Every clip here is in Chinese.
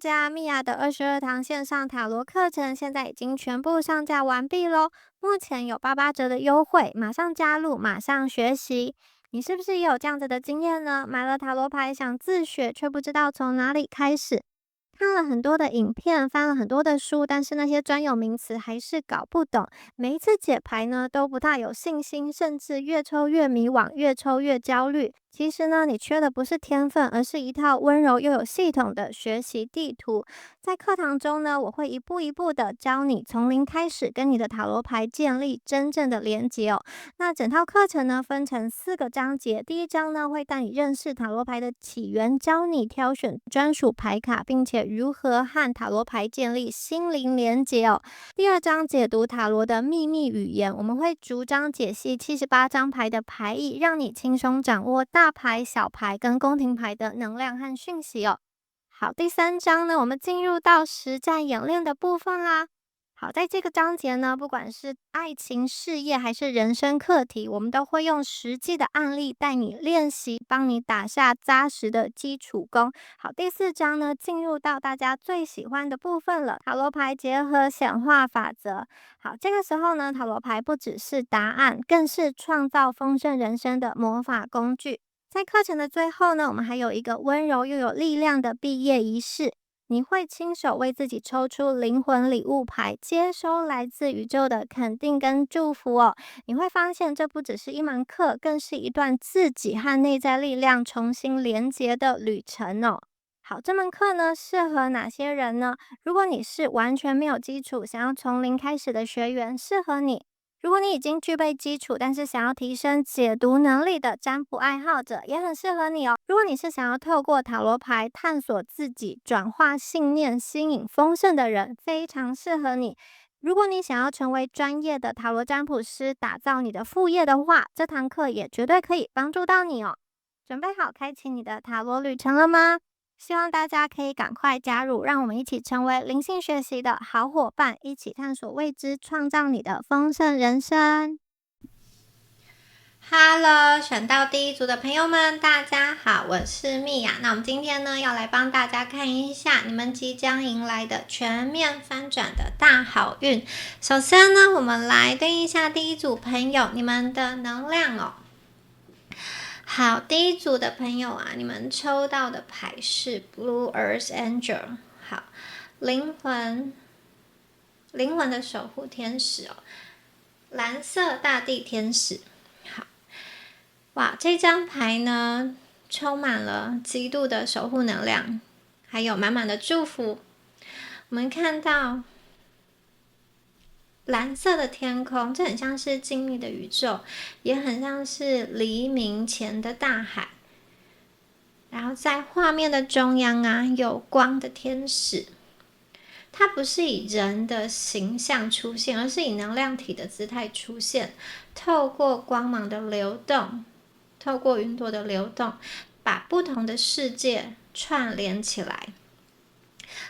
家，米娅的22堂线上塔罗课程现在已经全部上架完毕咯，目前有88折的优惠，马上加入，马上学习。你是不是也有这样子的经验呢？买了塔罗牌想自学，却不知道从哪里开始，看了很多的影片，翻了很多的书，但是那些专有名词还是搞不懂。每一次解牌呢，都不大有信心，甚至越抽越迷惘，越抽越焦虑。其实呢，你缺的不是天分，而是一套温柔又有系统的学习地图。在课堂中呢，我会一步一步的教你从零开始跟你的塔罗牌建立真正的连结哦。那整套课程呢，分成4个章节。第一章呢，会带你认识塔罗牌的起源，教你挑选专属牌卡，并且如何和塔罗牌建立心灵连结哦。第二章解读塔罗的秘密语言，我们会逐章解析78张牌的牌意，让你轻松掌握大牌、小牌跟宫廷牌的能量和讯息哦。好，第3章呢，我们进入到实战演练的部分啦。好，在这个章节呢，不管是爱情、事业还是人生课题，我们都会用实际的案例带你练习，帮你打下扎实的基础功。好，第4章呢，进入到大家最喜欢的部分了，塔罗牌结合显化法则。好，这个时候呢，塔罗牌不只是答案，更是创造丰盛人生的魔法工具。在课程的最后呢，我们还有一个温柔又有力量的毕业仪式。你会亲手为自己抽出灵魂礼物牌，接收来自宇宙的肯定跟祝福哦。你会发现，这不只是一门课，更是一段自己和内在力量重新连结的旅程哦。好，这门课呢，适合哪些人呢？如果你是完全没有基础，想要从零开始的学员，适合你。如果你已经具备基础，但是想要提升解读能力的占卜爱好者，也很适合你哦。如果你是想要透过塔罗牌探索自己、转化信念、吸引丰盛的人，非常适合你。如果你想要成为专业的塔罗占卜师，打造你的副业的话，这堂课也绝对可以帮助到你哦。准备好开启你的塔罗旅程了吗？希望大家可以赶快加入，让我们一起成为灵性学习的好伙伴，一起探索未知，创造你的丰盛人生。Hello， 选到第一组的朋友们，大家好，我是米娅。那我们今天呢，要来帮大家看一下你们即将迎来的全面翻转的大好运。首先呢，我们来对应一下第一组朋友你们的能量哦。好，第一组的朋友啊，你们抽到的牌是 Blue Earth Angel。好，灵魂的守护天使哦，蓝色大地天使。好，哇，这张牌呢，充满了极度的守护能量，还有满满的祝福。我们看到蓝色的天空，这很像是静谧的宇宙，也很像是黎明前的大海。然后在画面的中央啊，有光的天使，它不是以人的形象出现，而是以能量体的姿态出现，透过光芒的流动，透过云朵的流动，把不同的世界串联起来。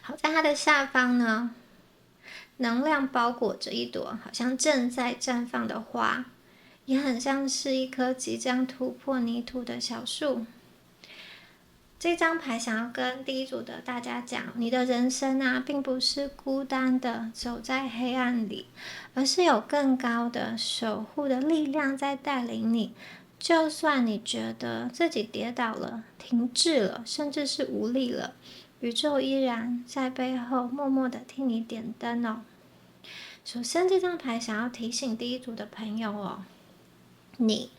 好，在它的下方呢，能量包裹着一朵好像正在绽放的花，也很像是一棵即将突破泥土的小树。这张牌想要跟第一组的大家讲，你的人生啊，并不是孤单的走在黑暗里，而是有更高的守护的力量在带领你。就算你觉得自己跌倒了、停滞了，甚至是无力了，宇宙依然在背后默默的替你点灯哦。首先，这张牌想要提醒第一组的朋友哦，你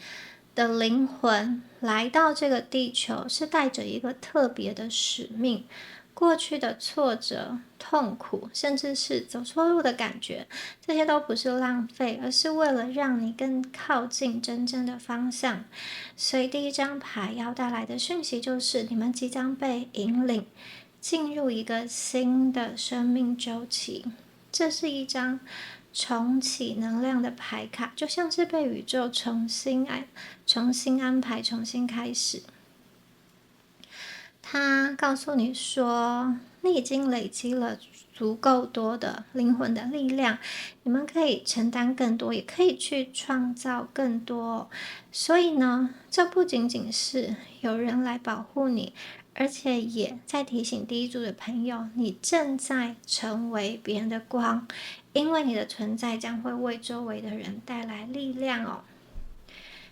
的灵魂来到这个地球是带着一个特别的使命。过去的挫折、痛苦，甚至是走错路的感觉，这些都不是浪费，而是为了让你更靠近真正的方向。所以第一张牌要带来的讯息就是，你们即将被引领进入一个新的生命周期。这是一张重启能量的牌卡，就像是被宇宙重新安排、重新开始。他告诉你说，你已经累积了足够多的灵魂的力量，你们可以承担更多，也可以去创造更多。所以呢，这不仅仅是有人来保护你，而且也在提醒第一组的朋友，你正在成为别人的光，因为你的存在将会为周围的人带来力量哦。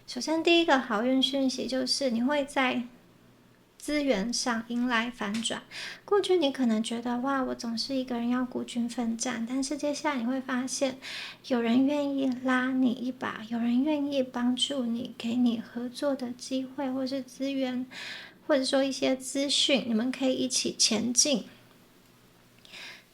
首先，第一个好运讯息就是你会在资源上迎来反转。过去你可能觉得哇，我总是一个人要孤军奋战，但是接下来你会发现，有人愿意拉你一把，有人愿意帮助你，给你合作的机会，或是资源，或者说一些资讯，你们可以一起前进。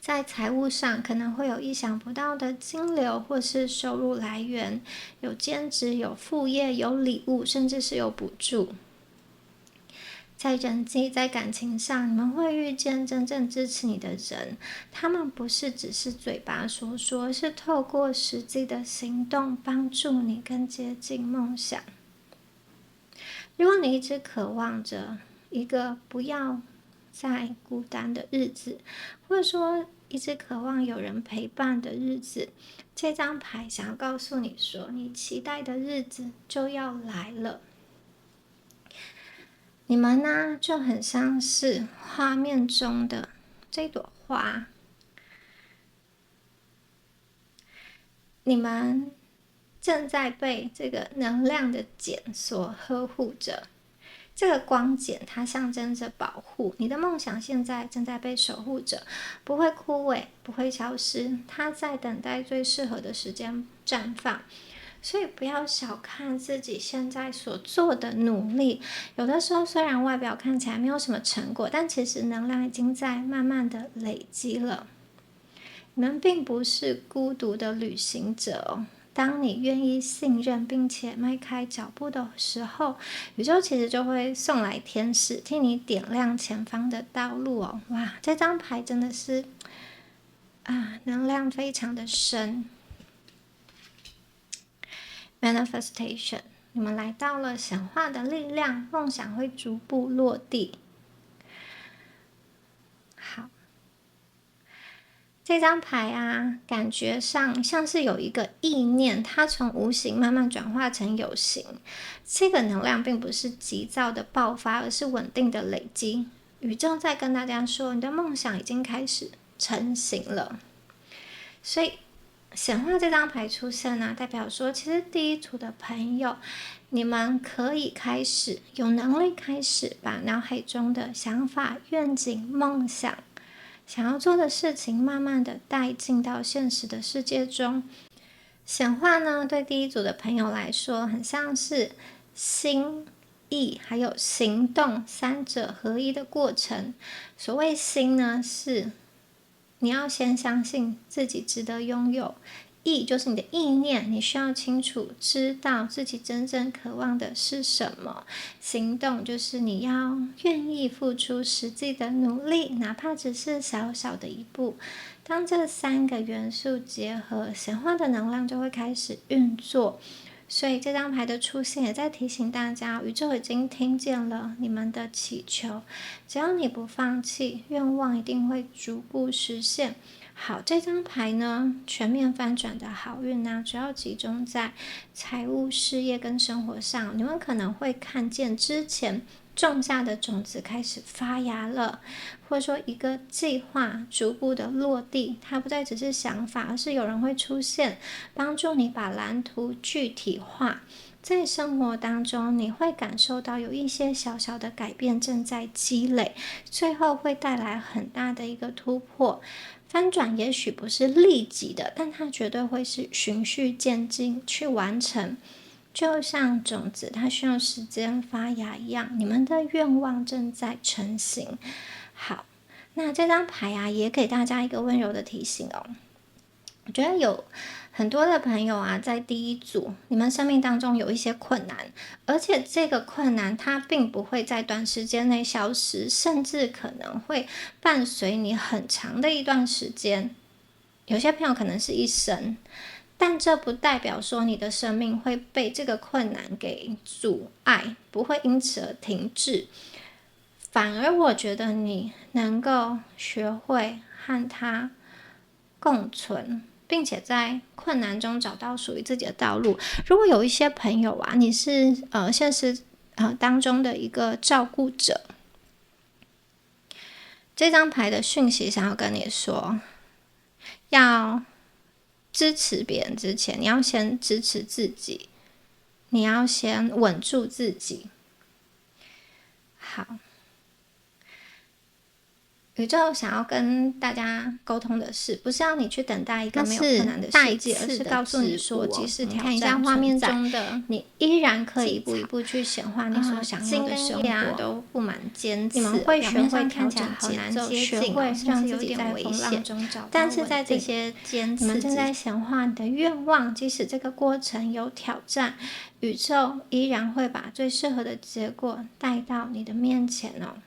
在财务上可能会有意想不到的金流或是收入来源，有兼职，有副业，有礼物，甚至是有补助。在人际、在感情上，你们会遇见真正支持你的人，他们不是只是嘴巴说说，是透过实际的行动帮助你更接近梦想。如果你一直渴望着一个不要再孤单的日子，或者说一直渴望有人陪伴的日子，这张牌想要告诉你说，你期待的日子就要来了。你们呢，就很像是画面中的这朵花，你们正在被这个能量的茧所呵护着。这个光茧它象征着保护，你的梦想现在正在被守护着，不会枯萎，不会消失，它在等待最适合的时间绽放。所以不要小看自己现在所做的努力，有的时候虽然外表看起来没有什么成果，但其实能量已经在慢慢的累积了。你们并不是孤独的旅行者哦。当你愿意信任并且迈开脚步的时候，宇宙其实就会送来天使，替你点亮前方的道路哦。哇，这张牌真的是能量非常的深。Manifestation， 你们来到了显化的力量，梦想会逐步落地。好，这张牌啊，感觉上像是有一个意念，它从无形慢慢转化成有形。这个能量并不是急躁的爆发，而是稳定的累积。宇宙在跟大家说，你的梦想已经开始成型了。所以显化这张牌出现代表说其实第一组的朋友，你们可以开始有能力开始把脑海中的想法、愿景、梦想想要做的事情慢慢的带进到现实的世界中。显化呢，对第一组的朋友来说很像是心意还有行动三者合一的过程。所谓心呢，是你要先相信自己值得拥有，意就是你的意念，你需要清楚知道自己真正渴望的是什么。行动就是你要愿意付出实际的努力，哪怕只是小小的一步。当这三个元素结合，显化的能量就会开始运作。所以这张牌的出现也在提醒大家，宇宙已经听见了你们的祈求，只要你不放弃，愿望一定会逐步实现。好，这张牌呢，全面翻转的好运呢，主要集中在财务、事业跟生活上。你们可能会看见之前种下的种子开始发芽了，或者说一个计划逐步的落地，它不再只是想法，而是有人会出现，帮助你把蓝图具体化。在生活当中，你会感受到有一些小小的改变正在积累，最后会带来很大的一个突破。翻转也许不是立即的，但它绝对会是循序渐进去完成。就像种子它需要时间发芽一样，你们的愿望正在成型。好，那这张牌也给大家一个温柔的提醒哦。我觉得有很多的朋友在第一组，你们生命当中有一些困难，而且这个困难它并不会在短时间内消失，甚至可能会伴随你很长的一段时间。有些朋友可能是一生，但这不代表说你的生命会被这个困难给阻碍，不会因此而停滞。反而我觉得你能够学会和它共存，并且在困难中找到属于自己的道路。如果有一些朋友啊，你是现实当中的一个照顾者，这张牌的讯息想要跟你说，要支持别人之前，你要先支持自己，你要先稳住自己。好，宇宙想要跟大家沟通的是，不是要你去等待一个没有困难的世界，而是告诉你说，即使挑战存在，你依然可以一步一步去显化你所想要的生活。都布满尖刺，你们会学会看起来好难接学近，会让自有己在风浪中找到但是在这些尖刺，你们正在显化你的愿望，即使这个过程有挑战，宇宙依然会把最适合的结果带到你的面前哦。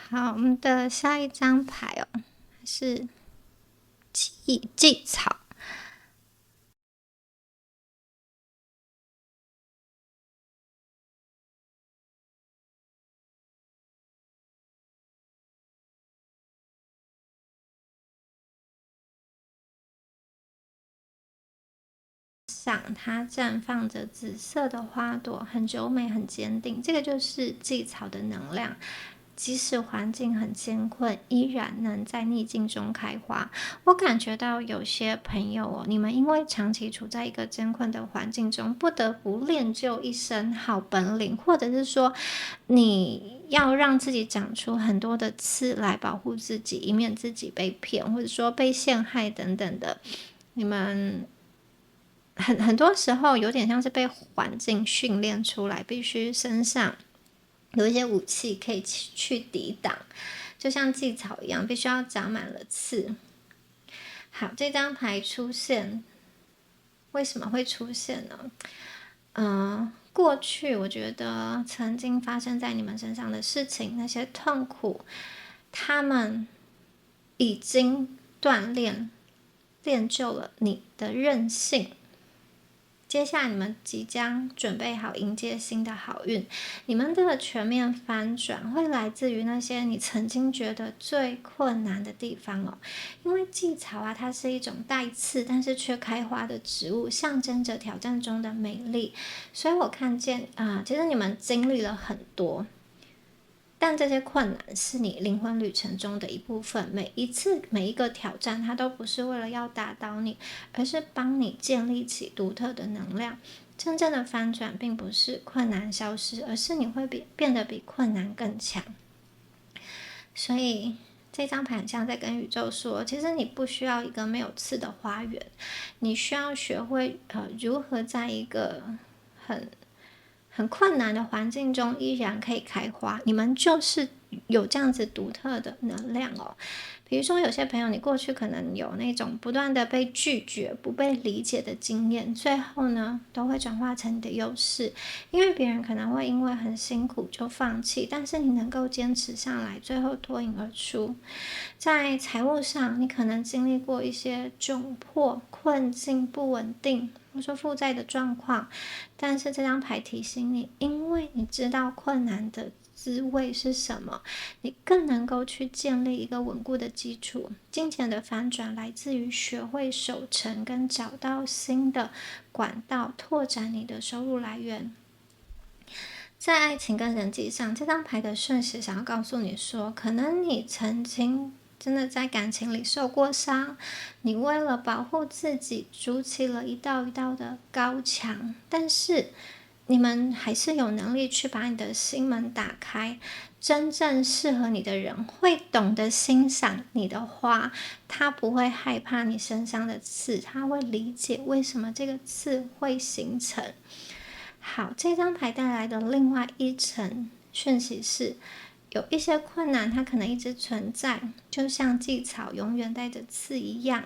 好，我们的下一张牌哦，是祭草。它绽放着紫色的花朵，很柔美，很坚定。这个就是祭草的能量。即使环境很艰困，依然能在逆境中开花。我感觉到有些朋友哦，你们因为长期处在一个艰困的环境中，不得不练就一身好本领，或者是说你要让自己长出很多的刺来保护自己，以免自己被骗，或者说被陷害等等的。你们很多时候有点像是被环境训练出来，必须身上有一些武器可以去抵挡，就像祭草一样，必须要长满了刺。好，这张牌出现，为什么会出现呢？过去我觉得曾经发生在你们身上的事情，那些痛苦，他们已经练就了你的韧性。接下来你们即将准备好迎接新的好运，你们的全面翻转会来自于那些你曾经觉得最困难的地方哦。因为祭草啊，它是一种带刺但是却开花的植物，象征着挑战中的美丽。所以我看见其实你们经历了很多，但这些困难是你灵魂旅程中的一部分。每一个挑战，它都不是为了要打倒你，而是帮你建立起独特的能量。真正的翻转并不是困难消失，而是你会变得比困难更强。所以这张牌很像在跟宇宙说，其实你不需要一个没有刺的花园，你需要学会如何在一个很困难的环境中依然可以开花。你们就是有这样子独特的能量哦。比如说有些朋友，你过去可能有那种不断的被拒绝、不被理解的经验，最后呢都会转化成你的优势。因为别人可能会因为很辛苦就放弃，但是你能够坚持下来，最后脱颖而出。在财务上，你可能经历过一些窘迫、困境、不稳定，或说负债的状况，但是这张牌提醒你，因为你知道困难的滋味是什么，你更能够去建立一个稳固的基础。金钱的反转来自于学会守成跟找到新的管道，拓展你的收入来源。在爱情跟人际上，这张牌的讯息想要告诉你说，可能你曾经真的在感情里受过伤，你为了保护自己筑起了一道一道的高墙，但是你们还是有能力去把你的心门打开。真正适合你的人会懂得欣赏你的花，他不会害怕你身上的刺，他会理解为什么这个刺会形成。好，这张牌带来的另外一层讯息是，有一些困难它可能一直存在，就像祭草永远带着刺一样。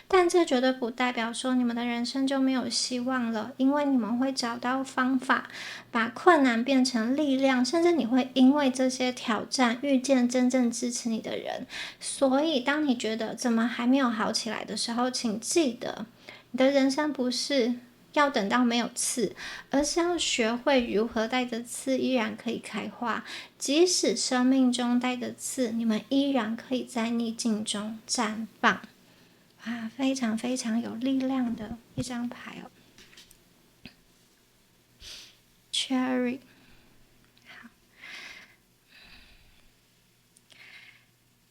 但这绝对不代表说你们的人生就没有希望了，因为你们会找到方法，把困难变成力量，甚至你会因为这些挑战遇见真正支持你的人。所以当你觉得怎么还没有好起来的时候，请记得，你的人生不是要等到没有刺，而是要学会如何带着刺依然可以开花。即使生命中带着刺，你们依然可以在逆境中绽放。哇，非常非常有力量的一张牌哦。Cherry， 好，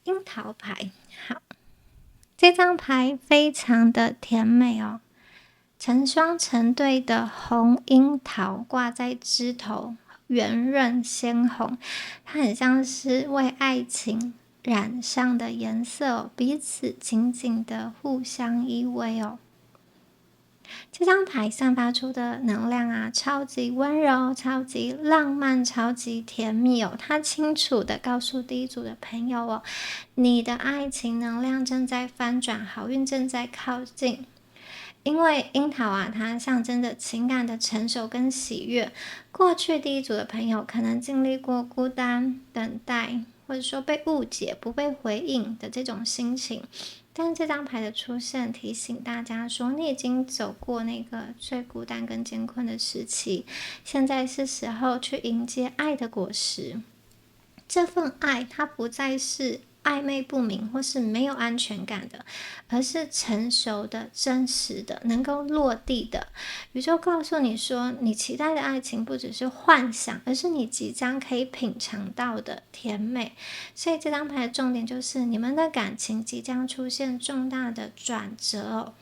樱桃牌，好，这张牌非常的甜美哦。成双成对的红樱桃挂在枝头，圆润鲜红，它很像是为爱情染上的颜色哦，彼此紧紧的互相依偎哦。这张牌散发出的能量啊，超级温柔，超级浪漫，超级甜蜜哦。它清楚的告诉第一组的朋友哦，你的爱情能量正在翻转，好运正在靠近。因为樱桃啊，它象征着情感的成熟跟喜悦。过去第一组的朋友可能经历过孤单、等待，或者说被误解、不被回应的这种心情。但这张牌的出现提醒大家说，你已经走过那个最孤单跟艰困的时期，现在是时候去迎接爱的果实。这份爱，它不再是暧昧不明或是没有安全感的，而是成熟的、真实的、能够落地的。宇宙告诉你说，你期待的爱情不只是幻想，而是你即将可以品尝到的甜美。所以这张牌的重点就是你们的感情即将出现重大的转折哦。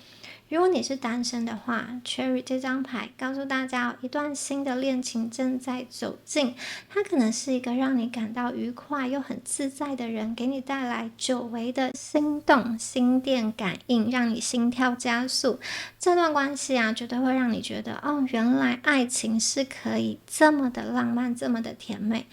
如果你是单身的话 Cherry 这张牌告诉大家一段新的恋情正在走近，它可能是一个让你感到愉快又很自在的人，给你带来久违的心动、心电感应，让你心跳加速。这段关系啊，绝对会让你觉得哦，原来爱情是可以这么的浪漫，这么的甜美。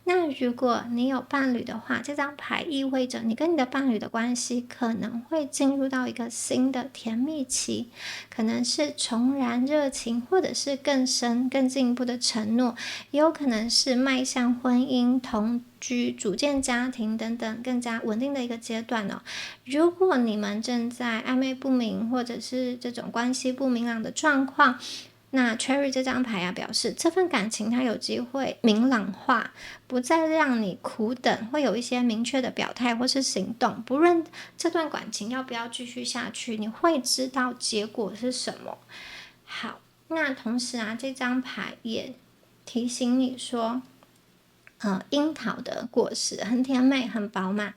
那如果你有伴侣的话，这张牌意味着你跟你的伴侣的关系可能会进入到一个新的甜蜜期，可能是重燃热情，或者是更深更进一步的承诺，也有可能是迈向婚姻、同居、组建家庭等等更加稳定的一个阶段哦。如果你们正在暧昧不明，或者是这种关系不明朗的状况，那 Cherry 这张牌啊，表示这份感情它有机会明朗化，不再让你苦等，会有一些明确的表态或是行动。不论这段感情要不要继续下去，你会知道结果是什么。好，那同时啊，这张牌也提醒你说，樱桃的果实很甜美，很饱满。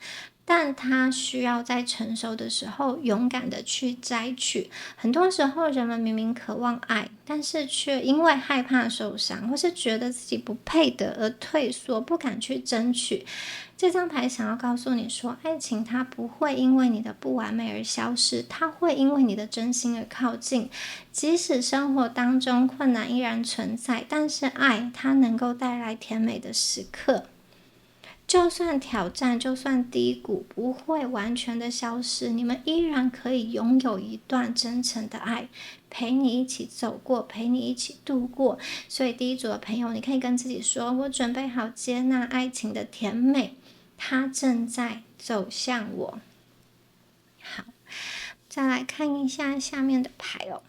但它需要在成熟的时候勇敢的去摘取。很多时候人们明明渴望爱，但是却因为害怕受伤，或是觉得自己不配得而退缩，不敢去争取。这张牌想要告诉你说，爱情它不会因为你的不完美而消失，它会因为你的真心而靠近。即使生活当中困难依然存在，但是爱它能够带来甜美的时刻。就算挑战，就算低谷，不会完全的消失，你们依然可以拥有一段真诚的爱，陪你一起走过，陪你一起度过。所以第一组的朋友，你可以跟自己说，我准备好接纳爱情的甜美，它正在走向我。好，再来看一下下面的牌哦。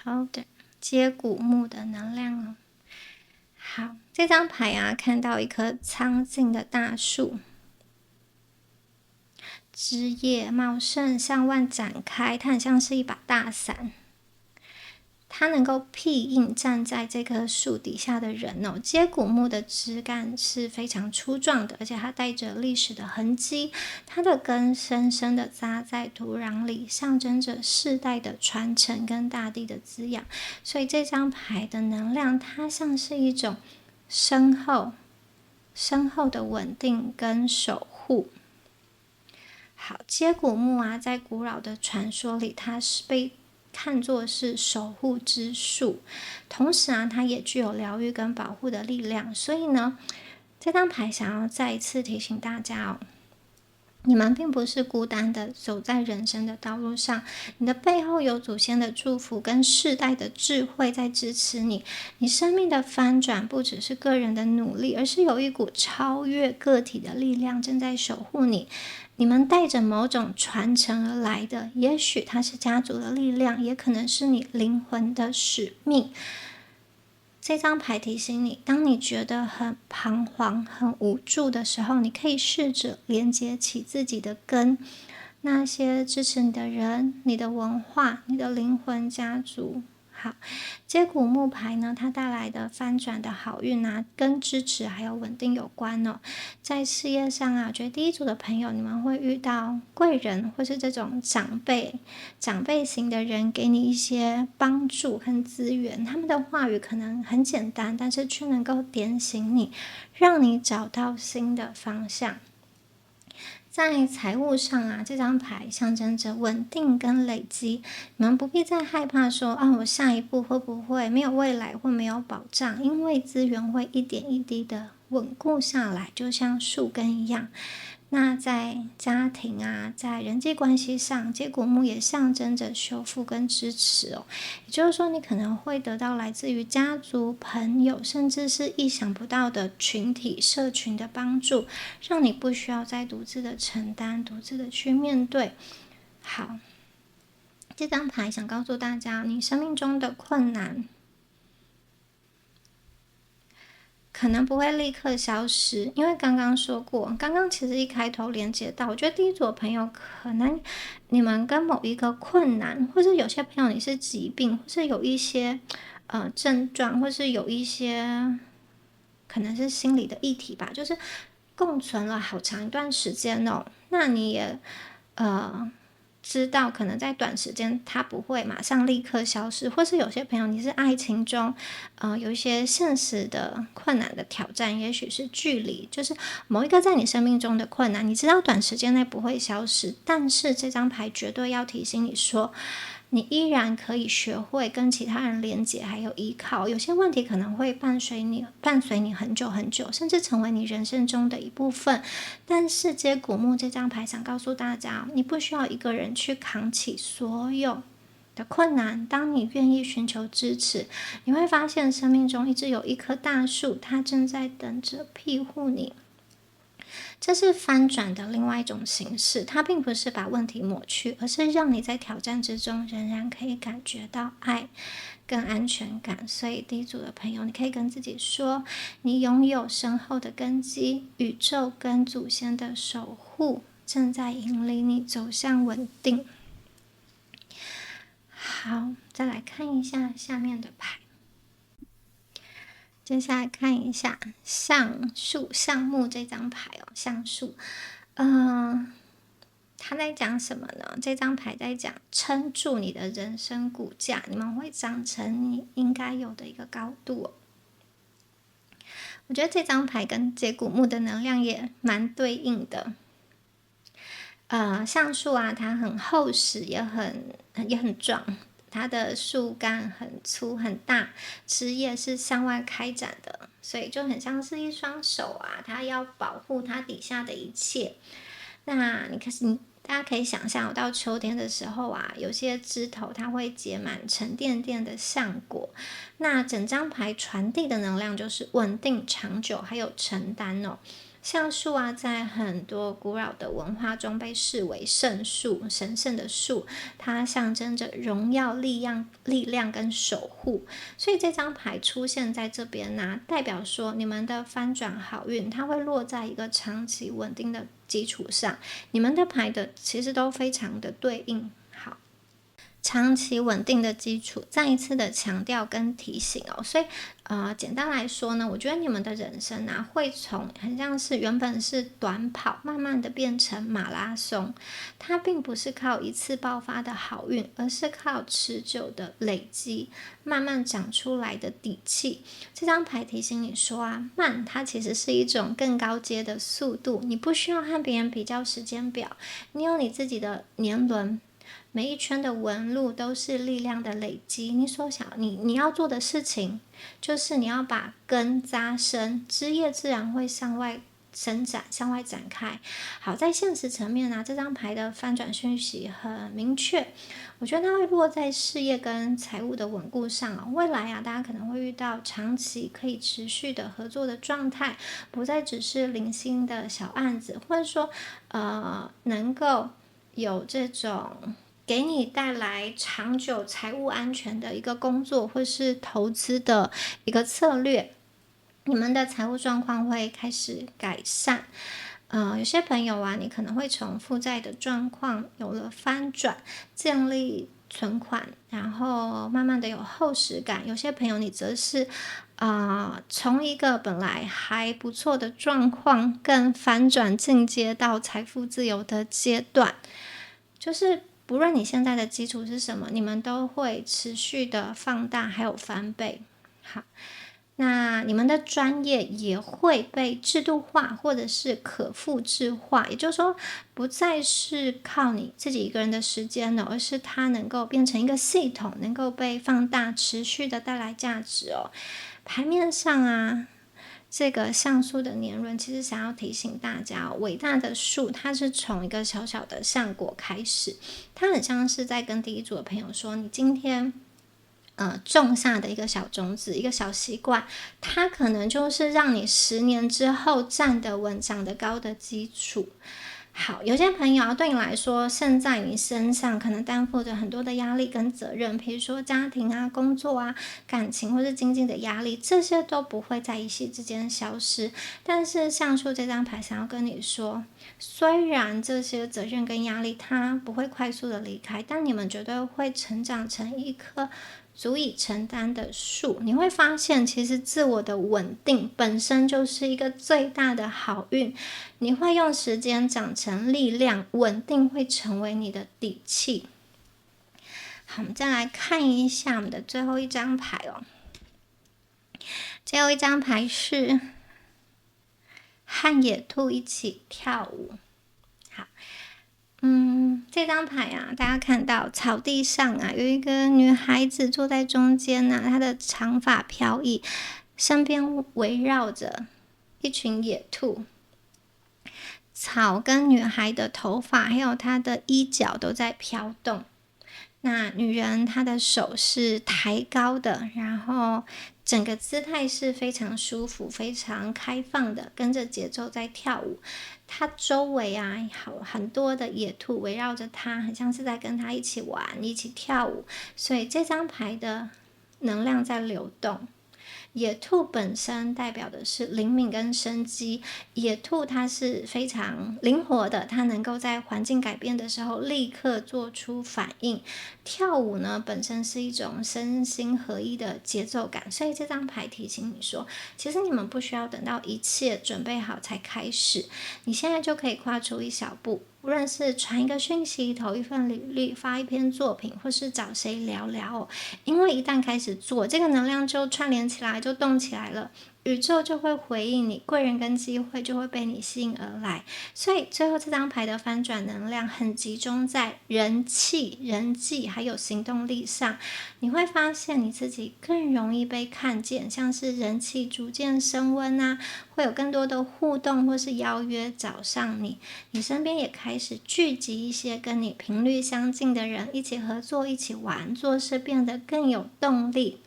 好的，接骨木的能量哦。好，这张牌啊，看到一棵苍劲的大树，枝叶茂盛，向外展开，它很像是一把大伞。它能够庇荫站在这棵树底下的人哦。接骨木的枝干是非常粗壮的，而且它带着历史的痕迹，它的根深深的扎在土壤里，象征着世代的传承跟大地的滋养。所以这张牌的能量，它像是一种深厚的稳定跟守护。好，接骨木啊，在古老的传说里，它是被看作是守护之树，同时啊，它也具有疗愈跟保护的力量。所以呢，这张牌想要再一次提醒大家哦，你们并不是孤单的走在人生的道路上，你的背后有祖先的祝福跟世代的智慧在支持你。你生命的翻转不只是个人的努力，而是有一股超越个体的力量正在守护你。你们带着某种传承而来的，也许它是家族的力量，也可能是你灵魂的使命。这张牌提醒你，当你觉得很彷徨、很无助的时候，你可以试着连接起自己的根，那些支持你的人、你的文化、你的灵魂家族。好，接骨木牌呢，它带来的翻转的好运啊，跟支持还有稳定有关哦。在事业上啊，我觉得第一组的朋友，你们会遇到贵人或是这种长辈型的人，给你一些帮助和资源。他们的话语可能很简单，但是却能够点醒你，让你找到新的方向。在财务上啊，这张牌象征着稳定跟累积。你们不必再害怕说我下一步会不会没有未来或没有保障，因为资源会一点一滴的稳固下来，就像树根一样。那在家庭啊，在人际关系上，接骨木也象征着修复跟支持哦。也就是说，你可能会得到来自于家族、朋友，甚至是意想不到的群体、社群的帮助，让你不需要再独自的承担、独自的去面对。好，这张牌想告诉大家，你生命中的困难可能不会立刻消失，因为刚刚说过，刚刚其实一开头连接到，我觉得第一组的朋友可能你们跟某一个困难，或者有些朋友你是疾病，或是有一些症状，或是有一些可能是心理的议题吧，就是共存了好长一段时间哦。那你也知道可能在短时间它不会马上立刻消失，或是有些朋友你是爱情中有一些现实的困难的挑战，也许是距离，就是某一个在你生命中的困难，你知道短时间内不会消失，但是这张牌绝对要提醒你说，你依然可以学会跟其他人连结，还有依靠。有些问题可能会伴随你很久很久，甚至成为你人生中的一部分。但是接骨木这张牌想告诉大家，你不需要一个人去扛起所有的困难。当你愿意寻求支持，你会发现生命中一直有一棵大树，它正在等着庇护你。这是翻转的另外一种形式，它并不是把问题抹去，而是让你在挑战之中仍然可以感觉到爱跟安全感。所以第一组的朋友，你可以跟自己说，你拥有深厚的根基，宇宙跟祖先的守护正在引领你走向稳定。好，再来看一下下面的牌。接下来看一下橡木这张牌哦，橡树，他在讲什么呢？这张牌在讲撑住你的人生骨架，你们会长成你应该有的一个高度哦。我觉得这张牌跟接骨木的能量也蛮对应的。橡树啊，它很厚实，也很壮。它的树干很粗很大，枝叶是向外开展的，所以就很像是一双手啊，它要保护它底下的一切。那大家可以想象，到秋天的时候啊，有些枝头它会结满沉甸甸的橡果。那整张牌传递的能量就是稳定、长久，还有承担哦。橡树啊，在很多古老的文化中被视为圣树，神圣的树，它象征着荣耀、力量跟守护。所以这张牌出现在这边呢，代表说你们的翻转好运，它会落在一个长期稳定的基础上。你们的牌的其实都非常的对应。好，长期稳定的基础，再一次的强调跟提醒哦。所以简单来说呢，我觉得你们的人生啊，会从很像是原本是短跑，慢慢的变成马拉松。它并不是靠一次爆发的好运，而是靠持久的累积，慢慢长出来的底气。这张牌提醒你说啊，慢它其实是一种更高阶的速度，你不需要和别人比较时间表，你有你自己的年轮。每一圈的纹路都是力量的累积。你要做的事情，就是你要把根扎深，枝叶自然会向外伸展，向外展开。好，在现实层面这张牌的翻转讯息很明确，我觉得它会落在事业跟财务的稳固上未来大家可能会遇到长期可以持续的合作的状态，不再只是零星的小案子，或者说能够有这种给你带来长久财务安全的一个工作或是投资的一个策略，你们的财务状况会开始改善。有些朋友你可能会从负债的状况有了翻转，建立存款，然后慢慢的有厚实感。有些朋友你则是从一个本来还不错的状况更反转进阶到财富自由的阶段，就是不论你现在的基础是什么，你们都会持续的放大还有翻倍。好，那你们的专业也会被制度化或者是可复制化，也就是说不再是靠你自己一个人的时间了，而是它能够变成一个系统，能够被放大，持续的带来价值牌面上这个橡树的年轮其实想要提醒大家伟大的树它是从一个小小的橡果开始，它很像是在跟第一组的朋友说，你今天种下的一个小种子，一个小习惯，它可能就是让你10年之后站得稳、长得高的基础。好，有些朋友对你来说，现在你身上可能担负着很多的压力跟责任，比如说家庭工作感情或是经济的压力，这些都不会在一夕之间消失。但是橡树这张牌想要跟你说，虽然这些责任跟压力它不会快速的离开，但你们绝对会成长成一棵足以承担的树。你会发现其实自我的稳定本身就是一个最大的好运，你会用时间长成力量，稳定会成为你的底气。好，我们再来看一下我们的最后一张牌最后一张牌是和野兔一起跳舞。好，这张牌大家看到草地上有一个女孩子坐在中间她的长发飘逸，身边围绕着一群野兔，草跟女孩的头发还有她的衣角都在飘动。那女人她的手是抬高的，然后整个姿态是非常舒服非常开放的，跟着节奏在跳舞。她周围很多的野兔围绕着她，很像是在跟她一起玩一起跳舞，所以这张牌的能量在流动。野兔本身代表的是灵敏跟生机，野兔它是非常灵活的，它能够在环境改变的时候立刻做出反应。跳舞呢本身是一种身心合一的节奏感，所以这张牌提醒你说，其实你们不需要等到一切准备好才开始，你现在就可以跨出一小步，无论是传一个讯息，投一份履历，发一篇作品，或是找谁聊聊因为一旦开始做，这个能量就串联起来，就动起来了，宇宙就会回应你，贵人跟机会就会被你吸引而来。所以最后这张牌的翻转能量很集中在人气、人际还有行动力上，你会发现你自己更容易被看见，像是人气逐渐升温会有更多的互动或是邀约找上你，你身边也开始聚集一些跟你频率相近的人，一起合作一起玩，做事变得更有动力。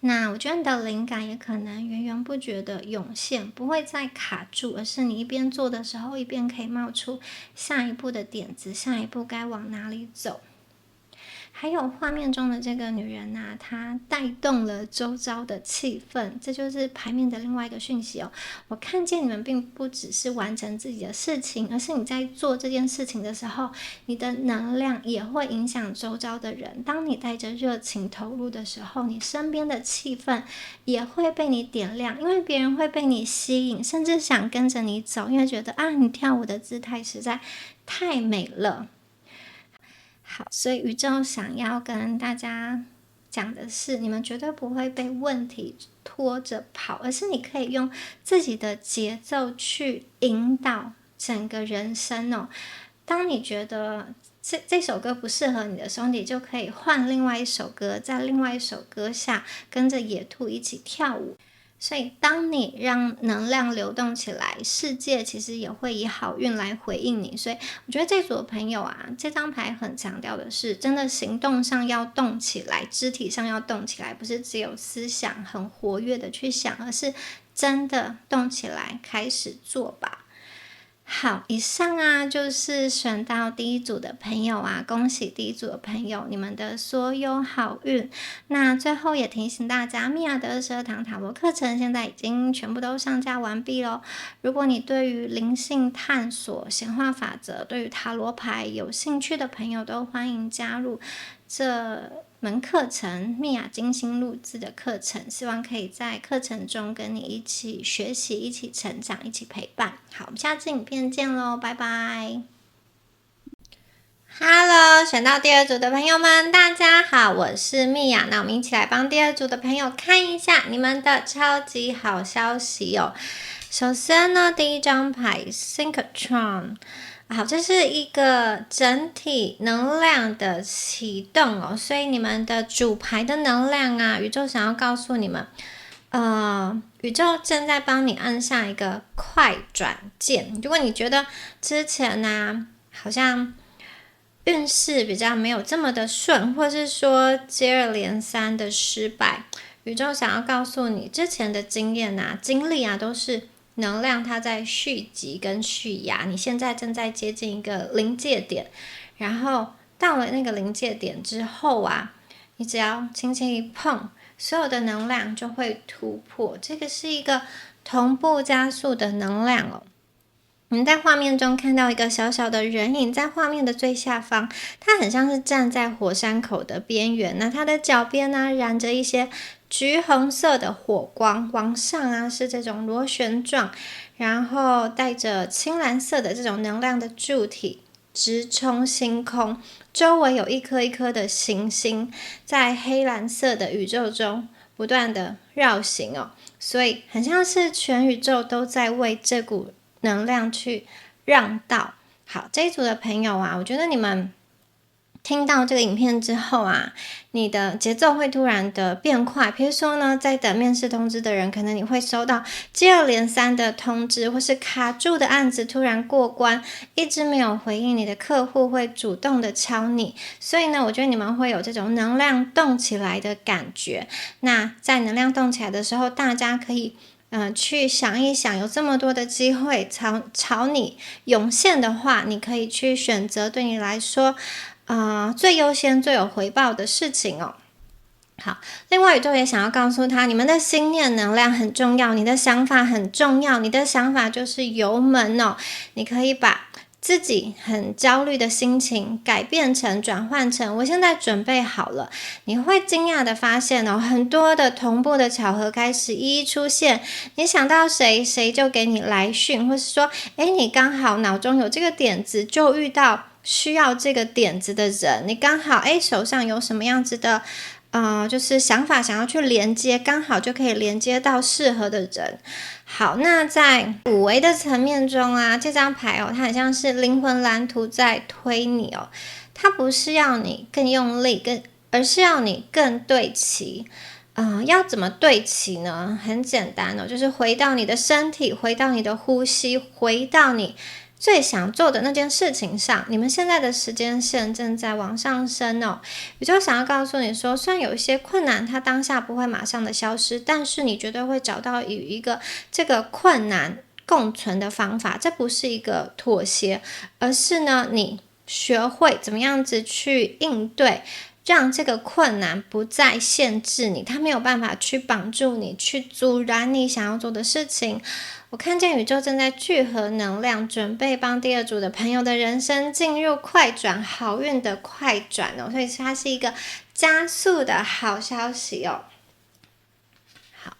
那我觉得你的灵感也可能源源不绝的涌现，不会再卡住，而是你一边做的时候一边可以冒出下一步的点子，下一步该往哪里走。还有画面中的这个女人她带动了周遭的气氛，这就是牌面的另外一个讯息我看见你们并不只是完成自己的事情，而是你在做这件事情的时候，你的能量也会影响周遭的人。当你带着热情投入的时候，你身边的气氛也会被你点亮，因为别人会被你吸引，甚至想跟着你走，因为觉得你跳舞的姿态实在太美了。好，所以宇宙想要跟大家讲的是，你们绝对不会被问题拖着跑，而是你可以用自己的节奏去引导整个人生当你觉得这首歌不适合你的时候，你就可以换另外一首歌，在另外一首歌下跟着野兔一起跳舞。所以当你让能量流动起来，世界其实也会以好运来回应你。所以我觉得这组的朋友啊，这张牌很强调的是真的行动上要动起来，肢体上要动起来，不是只有思想很活跃的去想，而是真的动起来，开始做吧。好，以上啊就是选到第一组的朋友啊，恭喜第一组的朋友，你们的所有好运。那最后也提醒大家，米娅的22堂塔罗课程现在已经全部都上架完毕咯。如果你对于灵性探索、显化法则、对于塔罗牌有兴趣的朋友，都欢迎加入这门课程米娅精心录制的课程，希望可以在课程中跟你一起学习，一起成长，一起陪伴。好，我们下次影片见咯，拜拜。Hello， 选到第二组的朋友们，大家好，我是米娅。那我们一起来帮第二组的朋友看一下你们的超级好消息哦。首先呢，第一张牌 Synchrotron。好，这是一个整体能量的启动哦，所以你们的主牌的能量啊，宇宙想要告诉你们，宇宙正在帮你按下一个快转键。如果你觉得之前呢，好像运势比较没有这么的顺，或是说接二连三的失败，宇宙想要告诉你，之前的经验啊、经历啊，都是能量它在蓄积跟蓄压，你现在正在接近一个临界点，然后到了那个临界点之后啊，你只要轻轻一碰，所有的能量就会突破，这个是一个同步加速的能量哦。我们在画面中看到一个小小的人影，在画面的最下方，它很像是站在火山口的边缘，那它的脚边呢，燃着一些橘红色的火光，往上啊是这种螺旋状，然后带着青蓝色的这种能量的柱体直冲星空，周围有一颗一颗的行星在黑蓝色的宇宙中不断的绕行哦，所以很像是全宇宙都在为这股能量去让道。好，这一组的朋友啊，我觉得你们听到这个影片之后啊，你的节奏会突然的变快。比如说呢，在等面试通知的人，可能你会收到接二连三的通知，或是卡住的案子突然过关，一直没有回应你的客户会主动的敲你。所以呢，我觉得你们会有这种能量动起来的感觉。那在能量动起来的时候，大家可以去想一想，有这么多的机会朝你涌现的话，你可以去选择对你来说最优先、最有回报的事情哦。好，另外宇宙也想要告诉他，你们的心念能量很重要，你的想法很重要，你的想法就是油门哦，你可以把自己很焦虑的心情转换成我现在准备好了，你会惊讶的发现哦，很多的同步的巧合开始一一出现，你想到谁就给你来讯，或是说你刚好脑中有这个点子，就遇到需要这个点子的人，你刚好手上有什么样子的就是想法想要去连接，刚好就可以连接到适合的人。好，那在五维的层面中啊，这张牌它很像是灵魂蓝图在推你哦，它不是要你更用力，而是要你更对齐。要怎么对齐呢？很简单哦，就是回到你的身体，回到你的呼吸，回到你最想做的那件事情上。你们现在的时间线正在往上升哦，宇宙想要告诉你说，虽然有一些困难它当下不会马上的消失，但是你绝对会找到与一个这个困难共存的方法。这不是一个妥协，而是呢你学会怎么样子去应对，让这个困难不再限制你，它没有办法去绑住你，去阻拦你想要做的事情。我看见宇宙正在聚合能量，准备帮第二组的朋友的人生进入快转，好运的快转哦，所以它是一个加速的好消息哦。好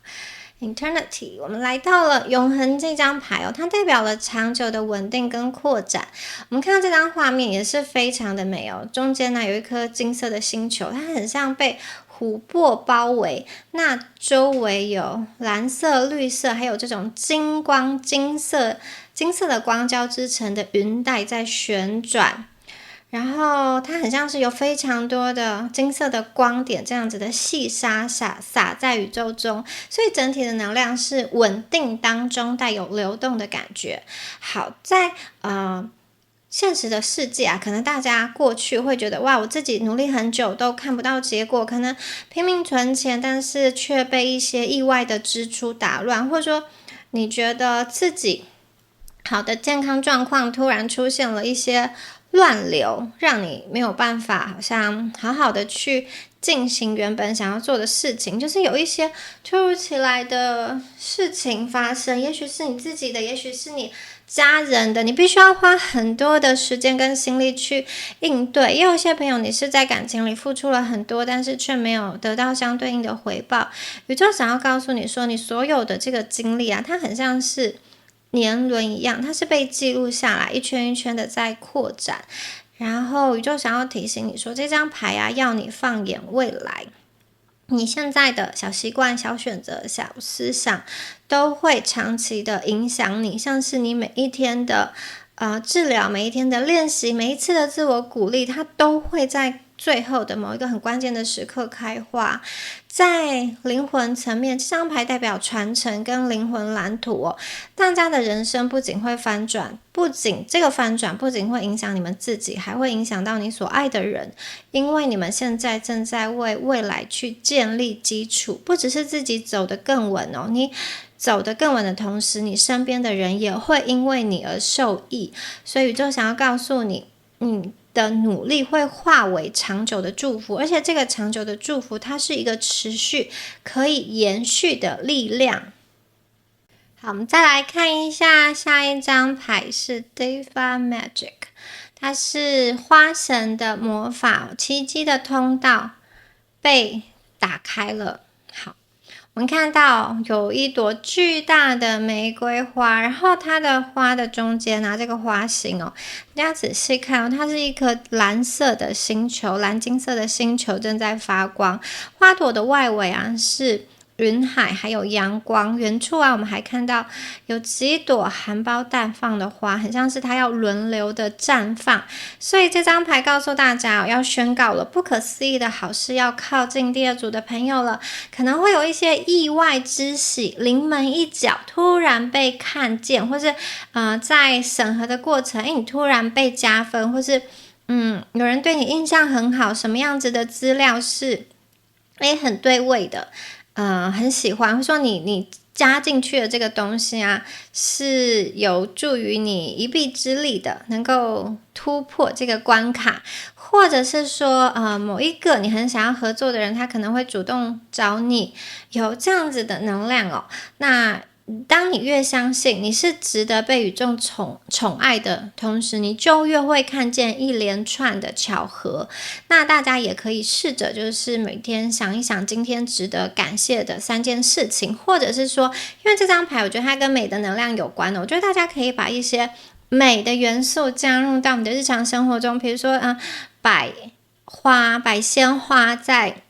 ，Eternity， 我们来到了永恒这张牌哦，它代表了长久的稳定跟扩展。我们看到这张画面也是非常的美哦，中间呢有一颗金色的星球，它很像被琥珀包围，那周围有蓝色、绿色，还有这种金色的光交织成的云带在旋转。然后它很像是有非常多的金色的光点这样子的细沙洒在宇宙中，所以整体的能量是稳定当中带有流动的感觉。好，在现实的世界啊，可能大家过去会觉得哇，我自己努力很久都看不到结果，可能拼命存钱，但是却被一些意外的支出打乱，或者说你觉得自己好的健康状况突然出现了一些乱流，让你没有办法好像好好的去进行原本想要做的事情，就是有一些突如其来的事情发生，也许是你自己的，也许是你家人的，你必须要花很多的时间跟心力去应对。也有一些朋友，你是在感情里付出了很多，但是却没有得到相对应的回报。宇宙想要告诉你说，你所有的这个经历啊，它很像是年轮一样，它是被记录下来，一圈一圈的在扩展。然后宇宙想要提醒你说，这张牌啊，要你放眼未来。你现在的小习惯、小选择、小思想，都会长期的影响你，像是你每一天的治疗，每一天的练习，每一次的自我鼓励，它都会在最后的某一个很关键的时刻开花。在灵魂层面，这张牌代表传承跟灵魂蓝图哦。大家的人生不仅会翻转，这个翻转不仅会影响你们自己，还会影响到你所爱的人，因为你们现在正在为未来去建立基础，不只是自己走得更稳哦，你走得更稳的同时，你身边的人也会因为你而受益。所以宇宙想要告诉你，的努力会化为长久的祝福，而且这个长久的祝福，它是一个持续可以延续的力量。好，我们再来看一下下一张牌是 Diva Magic， 它是花神的魔法，奇迹的通道被打开了。好，我们看到有一朵巨大的玫瑰花，然后它的花的中间啊，这个花形哦，大家仔细看哦，它是一颗蓝色的星球，蓝金色的星球正在发光。花朵的外围啊是云海，还有阳光。远处啊，我们还看到有几朵含苞待放的花，很像是它要轮流的绽放。所以这张牌告诉大家哦，要宣告了，不可思议的好事要靠近第二组的朋友了，可能会有一些意外之喜，临门一脚，突然被看见，或是在审核的过程，你突然被加分，或是有人对你印象很好，什么样子的资料是很对味的，很喜欢，或者说你加进去的这个东西啊，是有助于你一臂之力的，能够突破这个关卡，或者是说某一个你很想要合作的人，他可能会主动找你，有这样子的能量哦。那当你越相信你是值得被宇宙宠爱的同时，你就越会看见一连串的巧合。那大家也可以试着就是每天想一想今天值得感谢的3件事情，或者是说，因为这张牌我觉得它跟美的能量有关的，我觉得大家可以把一些美的元素加入到你的日常生活中，比如说摆鲜花在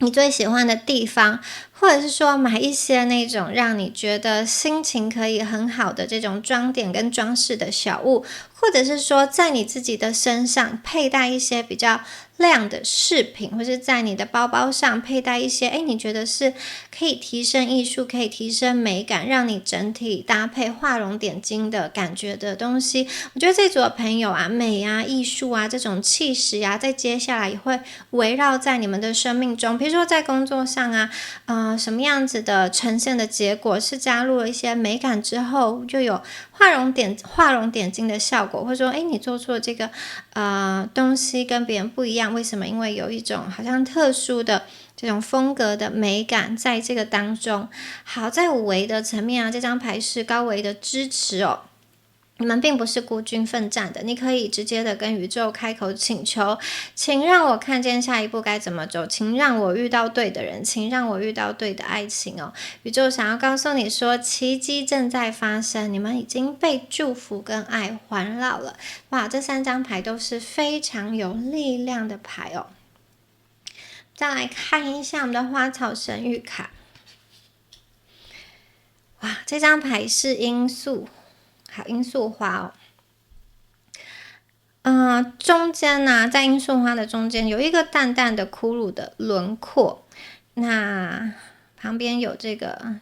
你最喜欢的地方，或者是说买一些那种让你觉得心情可以很好的这种装点跟装饰的小物，或者是说在你自己的身上佩戴一些比较亮的饰品，或是在你的包包上佩戴一些你觉得是可以提升艺术，可以提升美感，让你整体搭配画龙点睛的感觉的东西。我觉得这组的朋友啊，美啊艺术啊这种气势啊，在接下来也会围绕在你们的生命中，比如说在工作上啊什么样子的呈现的结果是加入了一些美感之后，就有画龙点睛的效果，或者说你做出的这个东西跟别人不一样，为什么？因为有一种好像特殊的这种风格的美感在这个当中。好，在五维的层面啊，这张牌是高维的支持哦。你们并不是孤军奋战的，你可以直接的跟宇宙开口请求，请让我看见下一步该怎么走，请让我遇到对的人，请让我遇到对的爱情哦。宇宙想要告诉你说，奇迹正在发生，你们已经被祝福跟爱环绕了。哇，这3张牌都是非常有力量的牌哦。再来看一下我们的花草神谕卡。哇，这张牌是罂粟。好，罂粟花中间呢，在罂粟花的中间有一个淡淡的骷髅的轮廓，那旁边有这个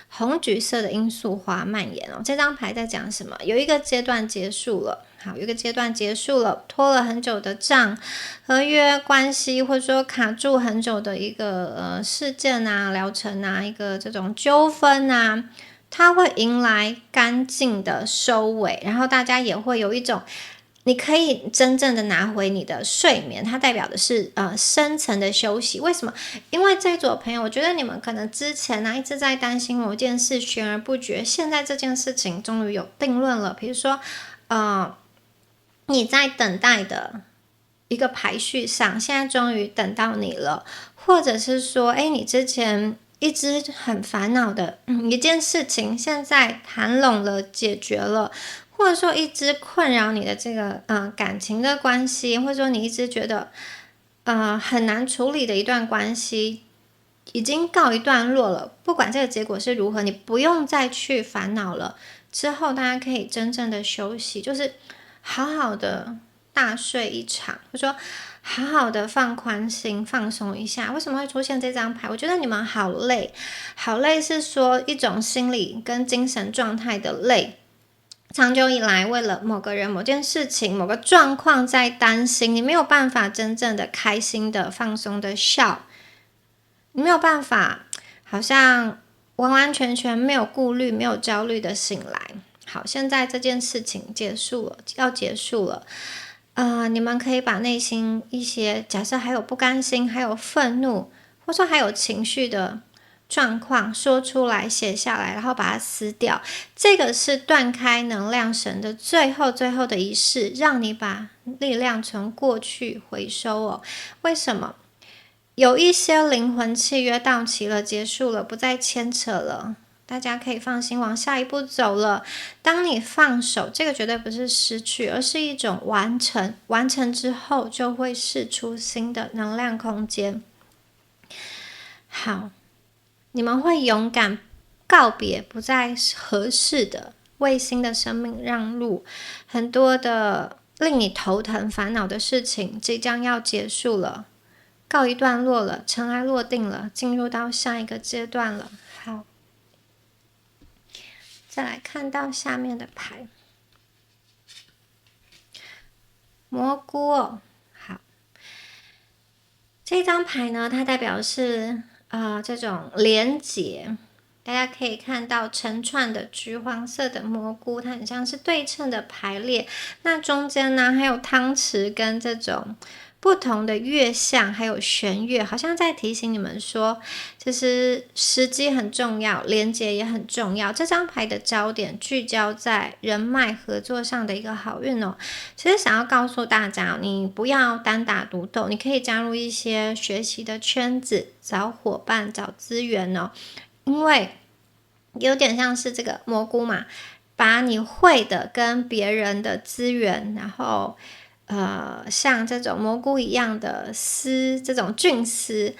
红橘色的罂粟花蔓延哦。这张牌在讲什么？有一个阶段结束了，好，有一个阶段结束了，拖了很久的账、合约关系，或者说卡住很久的一个事件啊、疗程啊、一个这种纠纷啊，它会迎来干净的收尾，然后大家也会有一种。你可以真正的拿回你的睡眠，它代表的是深层的休息。为什么？因为这组朋友，我觉得你们可能之前一直在担心某件事，悬而不决。现在这件事情终于有定论了。比如说，你在等待的一个排序上，现在终于等到你了，或者是说，你之前一直很烦恼的一件事情，现在谈拢了，解决了。或者说一直困扰你的这个感情的关系，或者说你一直觉得很难处理的一段关系，已经告一段落了。不管这个结果是如何，你不用再去烦恼了。之后大家可以真正的休息，就是好好的大睡一场，或者说好好的放宽心放松一下。为什么会出现这张牌？我觉得你们好累，好累是说一种心理跟精神状态的累。长久以来，为了某个人、某件事情、某个状况在担心，你没有办法真正的开心的、放松的笑，你没有办法，好像完完全全没有顾虑、没有焦虑的醒来。好，现在这件事情结束了，要结束了。你们可以把内心一些假设还有不甘心、还有愤怒，或者说还有情绪的状况说出来，写下来，然后把它撕掉。这个是断开能量绳的最后的仪式，让你把力量从过去回收哦。为什么？有一些灵魂契约到期了，结束了，不再牵扯了，大家可以放心往下一步走了。当你放手，这个绝对不是失去，而是一种完成。完成之后，就会释出新的能量空间。好。你们会勇敢告别不再合适的，为新的生命让路。很多的令你头疼烦恼的事情即将要结束了，告一段落了，尘埃落定了，进入到下一个阶段了。好，再来看到下面的牌，蘑菇哦。好，这张牌呢，它代表的是这种连结。大家可以看到成串的橘黄色的蘑菇，它很像是对称的排列。那中间呢，还有汤匙跟这种不同的乐项，还有弦乐，好像在提醒你们说，其实时机很重要，连结也很重要。这张牌的焦点聚焦在人脉合作上的一个好运哦。其实想要告诉大家，你不要单打独斗，你可以加入一些学习的圈子，找伙伴，找资源哦。因为有点像是这个蘑菇嘛，把你会的跟别人的资源，然后像这种蘑菇一样的丝，这种菌丝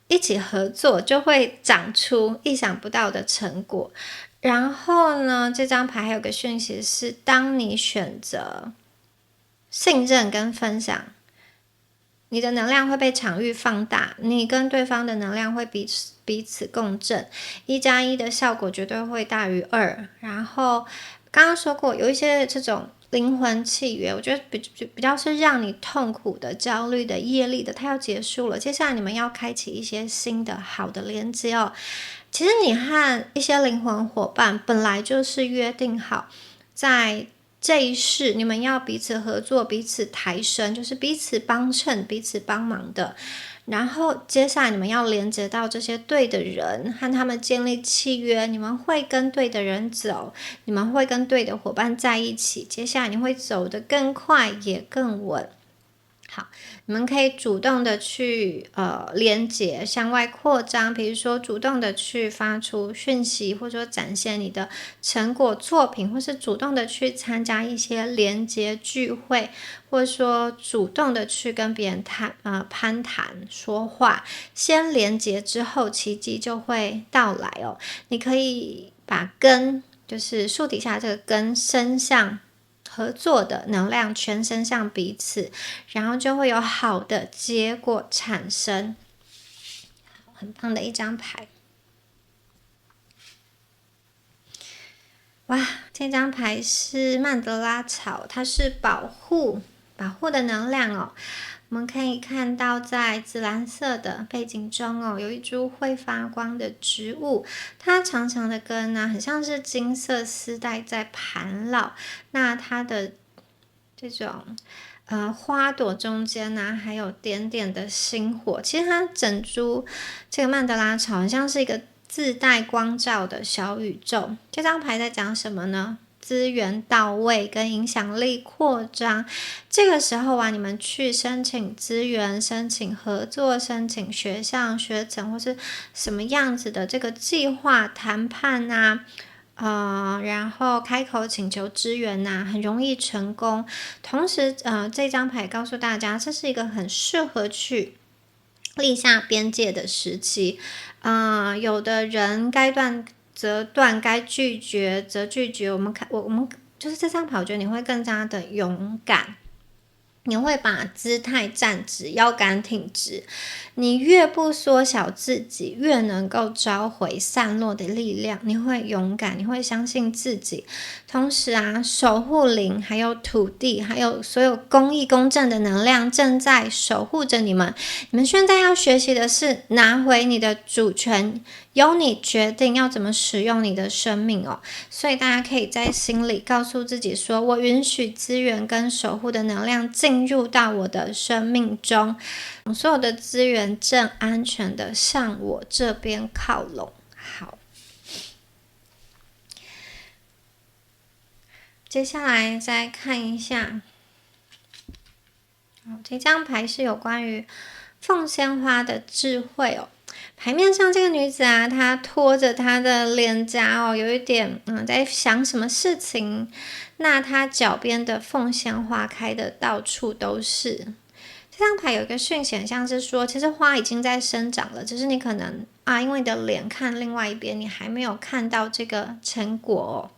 一起合作，就会长出意想不到的成果。然后呢，这张牌还有个讯息是，当你选择信任跟分享，你的能量会被场域放大，你跟对方的能量会彼此共振，1+1的效果绝对会大于2。然后刚刚说过，有一些这种灵魂契约，我觉得比较是让你痛苦的、焦虑的、业力的，它要结束了。接下来你们要开启一些新的好的连接哦。其实你和一些灵魂伙伴本来就是约定好，在这一世你们要彼此合作，彼此抬升，就是彼此帮衬，彼此帮忙的。然后接下来你们要连接到这些对的人，和他们建立契约，你们会跟对的人走，你们会跟对的伙伴在一起，接下来你会走得更快也更稳。好，你们可以主动的去连接向外扩张，比如说主动的去发出讯息，或者说展现你的成果作品，或是主动的去参加一些连接聚会，或者说主动的去跟别人攀谈说话，先连接之后奇迹就会到来哦。你可以把根，就是树底下这个根伸向合作的能量全身向彼此，然后就会有好的结果产生。很棒的一张牌。哇，这张牌是曼德拉草，它是保护的能量哦。我们可以看到在紫蓝色的背景中哦，有一株会发光的植物，它长长的根呢，很像是金色丝带在盘绕。那它的这种花朵中间呢，还有点点的星火。其实它整株这个曼德拉草很像是一个自带光照的小宇宙。这张牌在讲什么呢？资源到位跟影响力扩张。这个时候啊，你们去申请资源、申请合作、申请学校、学程或是什么样子的这个计划谈判啊，然后开口请求支援啊，很容易成功。同时这张牌告诉大家，这是一个很适合去立下边界的时期。有的人该断则断，该拒绝则拒绝。我们就是这张牌，我觉得你会更加的勇敢，你会把姿态站直，腰杆挺直。你越不缩小自己，越能够召回散落的力量。你会勇敢，你会相信自己。同时啊，守护灵还有土地还有所有公义公正的能量正在守护着你们。你们现在要学习的是拿回你的主权，由你决定要怎么使用你的生命哦。所以大家可以在心里告诉自己说，我允许资源跟守护的能量进入到我的生命中，所有的资源正安全的向我这边靠拢。好，接下来再看一下，这张牌是有关于凤仙花的智慧哦。牌面上这个女子啊，她拖着她的脸颊哦，有一点在想什么事情。那她脚边的凤仙花开的到处都是。这张牌有一个讯息，像是说，其实花已经在生长了，只是你可能因为你的脸看另外一边，你还没有看到这个成果哦。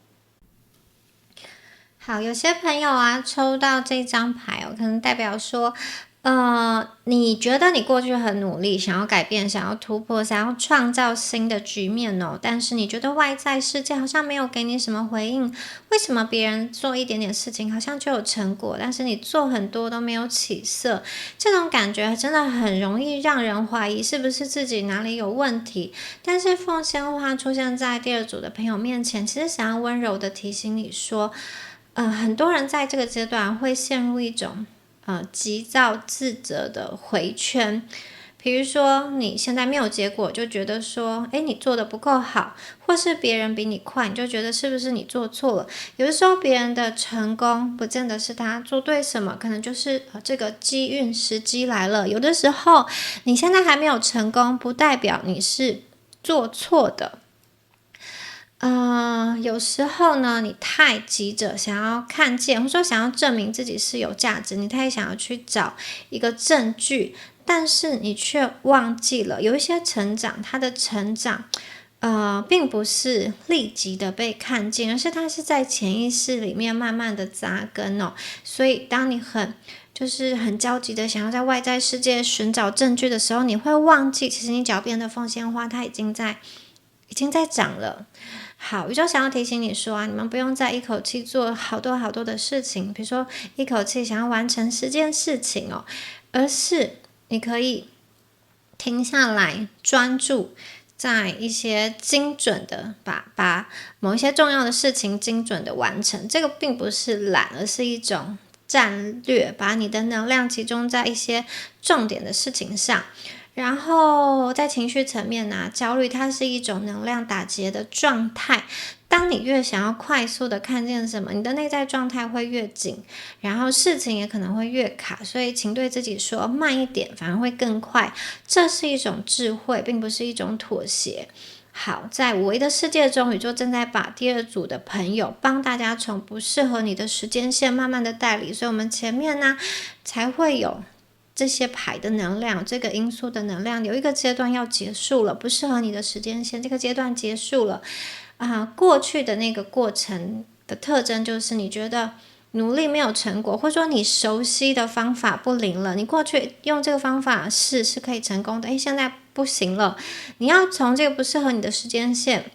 好，有些朋友啊抽到这张牌可能代表说，你觉得你过去很努力，想要改变，想要突破，想要创造新的局面哦，但是你觉得外在世界好像没有给你什么回应。为什么别人做一点点事情好像就有成果，但是你做很多都没有起色？这种感觉真的很容易让人怀疑是不是自己哪里有问题。但是凤仙花出现在第二组的朋友面前，其实想要温柔的提醒你说，很多人在这个阶段会陷入一种急躁自责的回圈。比如说你现在没有结果，就觉得说你做的不够好，或是别人比你快，你就觉得是不是你做错了。有的时候别人的成功不见得是他做对什么，可能就是这个机运时机来了。有的时候你现在还没有成功，不代表你是做错的。有时候呢，你太急着想要看见，或者说想要证明自己是有价值，你太想要去找一个证据，但是你却忘记了有一些成长，它的成长并不是立即的被看见，而是它是在潜意识里面慢慢的扎根哦。所以当你很焦急的想要在外在世界寻找证据的时候，你会忘记其实你脚边的凤仙花它已经在长了。好，宇宙想要提醒你说你们不用再一口气做好多好多的事情，比如说一口气想要完成10件事情哦，而是你可以停下来，专注在一些精准的把某一些重要的事情精准的完成。这个并不是懒，而是一种战略，把你的能量集中在一些重点的事情上。然后在情绪层面焦虑它是一种能量打结的状态。当你越想要快速的看见什么，你的内在状态会越紧，然后事情也可能会越卡。所以请对自己说慢一点，反而会更快。这是一种智慧，并不是一种妥协。好，在五维的世界中，宇宙正在把第二组的朋友帮大家从不适合你的时间线慢慢的带离。所以我们前面才会有这些牌的能量，这个因素的能量有一个阶段要结束了，不适合你的时间线，这个阶段结束了。过去的那个过程的特征就是你觉得努力没有成果，或者说你熟悉的方法不灵了，你过去用这个方法是可以成功的，现在不行了，你要从这个不适合你的时间线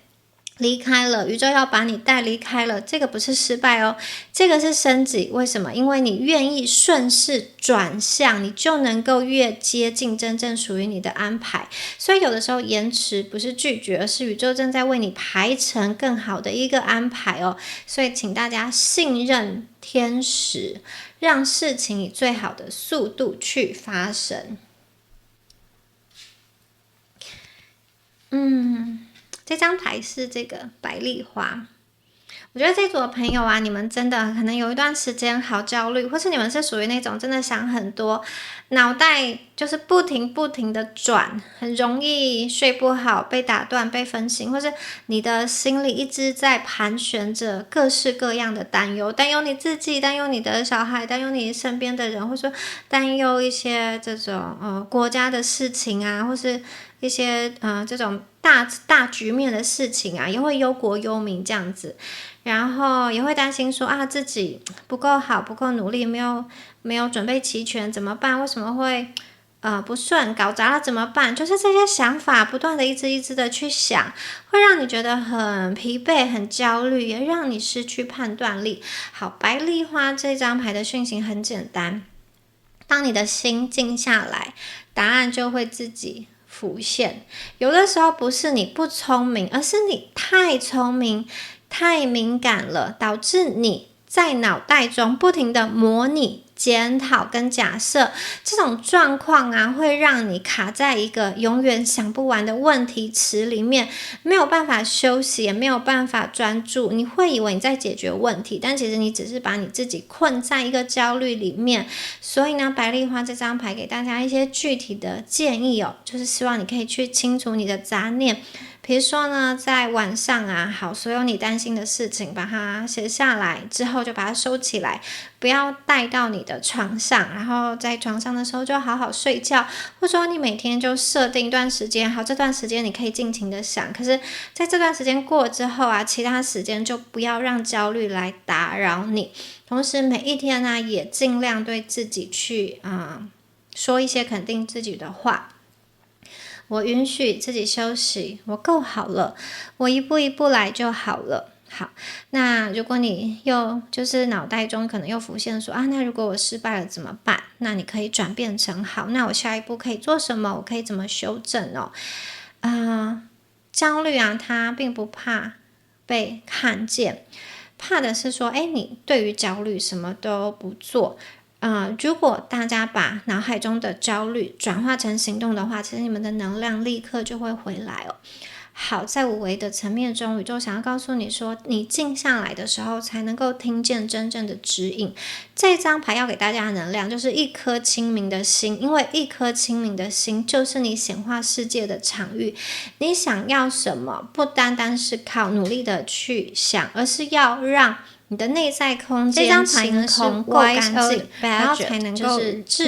离开了，宇宙要把你带离开了，这个不是失败哦，这个是升级。为什么？因为你愿意顺势转向，你就能够越接近真正属于你的安排。所以有的时候延迟不是拒绝，而是宇宙正在为你排成更好的一个安排哦。所以请大家信任天使，让事情以最好的速度去发生。这张牌是这个百丽花。我觉得这组的朋友啊，你们真的可能有一段时间好焦虑，或是你们是属于那种真的想很多，脑袋就是不停的转，很容易睡不好，被打断，被分心，或是你的心里一直在盘旋着各式各样的担忧，担忧你自己，担忧你的小孩，担忧你身边的人，或是担忧一些这种国家的事情啊，或是一些这种大局面的事情啊，也会忧国忧民这样子，然后也会担心说啊自己不够好，不够努力，没有准备齐全怎么办？为什么会不顺，搞砸了怎么办？就是这些想法不断的一支的去想，会让你觉得很疲惫、很焦虑，也让你失去判断力。好，白丽花这张牌的讯息很简单，当你的心静下来，答案就会自己浮现。有的时候不是你不聪明，而是你太聪明、太敏感了，导致你在脑袋中不停的模拟、检讨跟假设，这种状况啊，会让你卡在一个永远想不完的问题池里面，没有办法休息，也没有办法专注。你会以为你在解决问题，但其实你只是把你自己困在一个焦虑里面。所以呢，白丽花这张牌给大家一些具体的建议哦，就是希望你可以去清除你的杂念。比如说呢，在晚上啊，好，所有你担心的事情，把它写下来之后，就把它收起来，不要带到你的床上，然后在床上的时候就好好睡觉，或者说你每天就设定一段时间，好，这段时间你可以尽情的想，可是在这段时间过之后啊，其他时间就不要让焦虑来打扰你。同时每一天呢，也尽量对自己去说一些肯定自己的话。我允许自己休息，我够好了，我一步一步来就好了。好，那如果你又就是脑袋中可能又浮现说那如果我失败了怎么办？那你可以转变成好，那我下一步可以做什么？我可以怎么修正哦？焦虑啊，它并不怕被看见，怕的是说，你对于焦虑什么都不做。如果大家把脑海中的焦虑转化成行动的话，其实你们的能量立刻就会回来哦。好，在五维的层面中，宇宙想要告诉你说，你静下来的时候才能够听见真正的指引。这张牌要给大家的能量就是一颗清明的心，因为一颗清明的心就是你显化世界的场域。你想要什么，不单单是靠努力的去想，而是要让你的内在空间清空够干净，然后才能够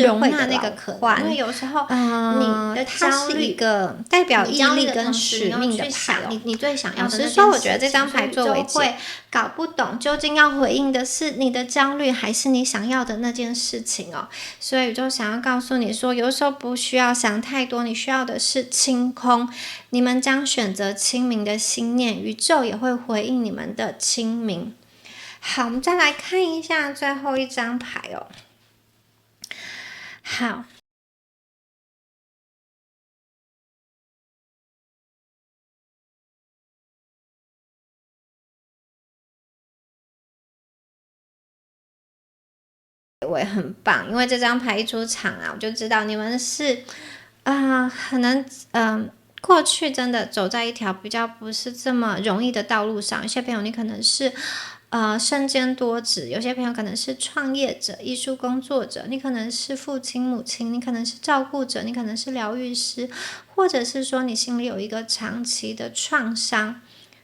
容纳那个渴望。因为有时候你的焦虑一个代表毅力跟使命的牌，你最想要的那件事情。老实说，我觉得这张牌作为会搞不懂究竟要回应的是你的焦虑，还是你想要的那件事情哦。所以宇宙想要告诉你说，有的时候不需要想太多，你需要的是清空。你们将选择清明的心念，宇宙也会回应你们的清明。好，我们再来看一下最后一张牌哦。好，我也很棒，因为这张牌一出场啊，我就知道你们是可能过去真的走在一条比较不是这么容易的道路上。有些朋友你可能是身兼多职，有些朋友可能是创业者、艺术工作者，你可能是父亲、母亲，你可能是照顾者，你可能是疗愈师，或者是说你心里有一个长期的创伤。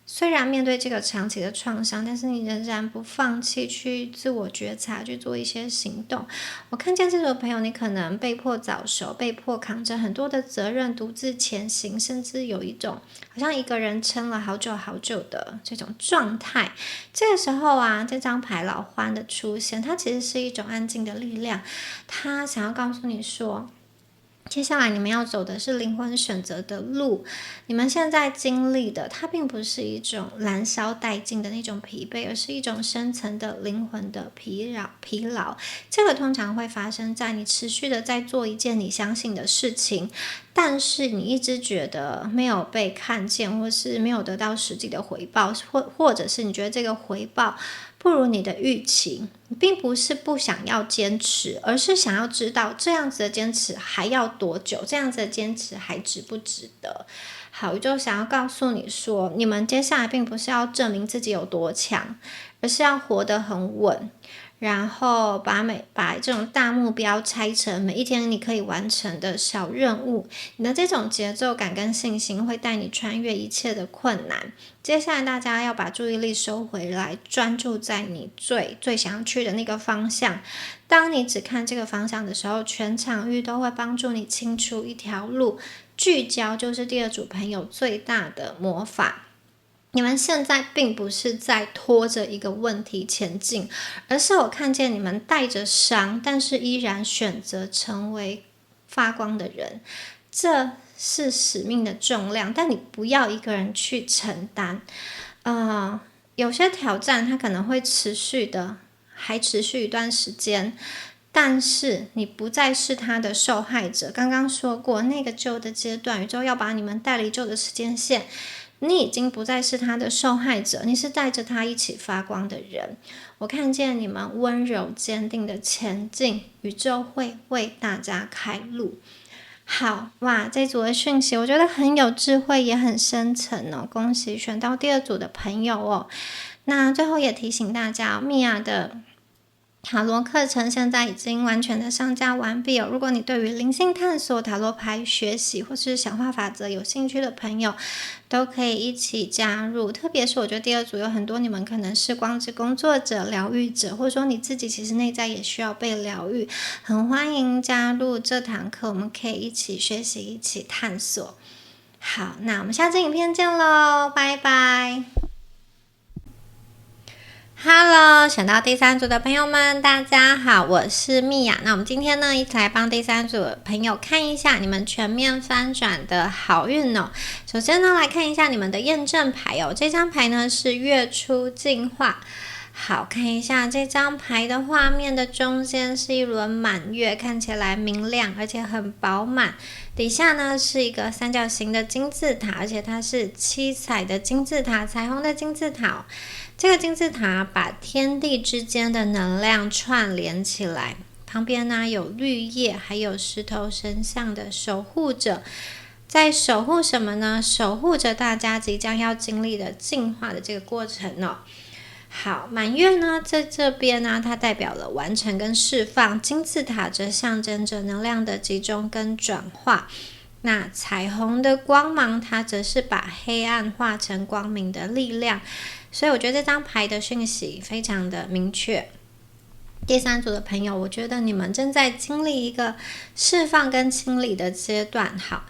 虽然面对这个长期的创伤，但是你仍然不放弃去自我觉察，去做一些行动。我看见这种朋友，你可能被迫早熟，被迫扛着很多的责任，独自前行，甚至有一种好像一个人撑了好久好久的这种状态。这个时候啊，这张牌老獾的出现，它其实是一种安静的力量，它想要告诉你说，接下来你们要走的是灵魂选择的路，你们现在经历的，它并不是一种燃烧殆尽的那种疲惫，而是一种深层的灵魂的疲劳。这个通常会发生在你持续的在做一件你相信的事情，但是你一直觉得没有被看见，或是没有得到实际的回报，或者是你觉得这个回报不如你的预期，你并不是不想要坚持，而是想要知道这样子的坚持还要多久，这样子的坚持还值不值得。好，我就想要告诉你说，你们接下来并不是要证明自己有多强，而是要活得很稳，然后把这种大目标拆成每一天你可以完成的小任务，你的这种节奏感跟信心会带你穿越一切的困难。接下来大家要把注意力收回来，专注在你最想要去的那个方向。当你只看这个方向的时候，全场域都会帮助你清出一条路。聚焦就是第二组朋友最大的魔法。你们现在并不是在拖着一个问题前进，而是我看见你们带着伤，但是依然选择成为发光的人。这是使命的重量，但你不要一个人去承担。有些挑战它可能会还持续一段时间，但是你不再是他的受害者。刚刚说过，那个旧的阶段，宇宙要把你们带离旧的时间线，你已经不再是他的受害者，你是带着他一起发光的人。我看见你们温柔坚定的前进，宇宙会为大家开路。好哇，这组的讯息我觉得很有智慧，也很深沉哦。恭喜选到第二组的朋友哦。那最后也提醒大家，米娅的塔罗课程现在已经完全的上架完毕哦。如果你对于灵性探索、塔罗牌学习或是显化法则有兴趣的朋友，都可以一起加入。特别是我觉得第二组有很多你们可能是光之工作者、疗愈者，或者说你自己其实内在也需要被疗愈，很欢迎加入这堂课，我们可以一起学习、一起探索。好，那我们下支影片见咯，拜拜。Hello， 选到第三组的朋友们，大家好，我是蜜雅。那我们今天呢，一起来帮第三组的朋友看一下你们全面翻转的好运哦。首先呢，来看一下你们的验证牌哦。这张牌呢是月初进化。好，看一下这张牌的画面的中间是一轮满月，看起来明亮而且很饱满。底下呢是一个三角形的金字塔，而且它是七彩的金字塔，彩虹的金字塔哦。这个金字塔把天地之间的能量串联起来，旁边呢有绿叶，还有石头神像的守护者。在守护什么呢？守护着大家即将要经历的进化的这个过程哦。好，满月呢在这边呢，它代表了完成跟释放，金字塔则象征着能量的集中跟转化。那彩虹的光芒，它则是把黑暗化成光明的力量。所以我觉得这张牌的讯息非常的明确。第三组的朋友，我觉得你们正在经历一个释放跟清理的阶段。好，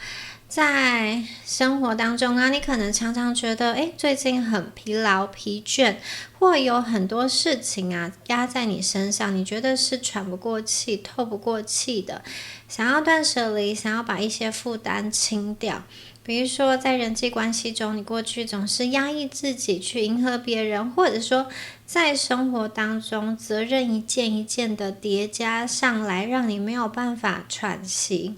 在生活当中啊，你可能常常觉得最近很疲劳疲倦，或有很多事情啊压在你身上，你觉得是喘不过气透不过气的，想要断舍离，想要把一些负担清掉。比如说在人际关系中，你过去总是压抑自己去迎合别人，或者说在生活当中责任一件一件的叠加上来，让你没有办法喘息。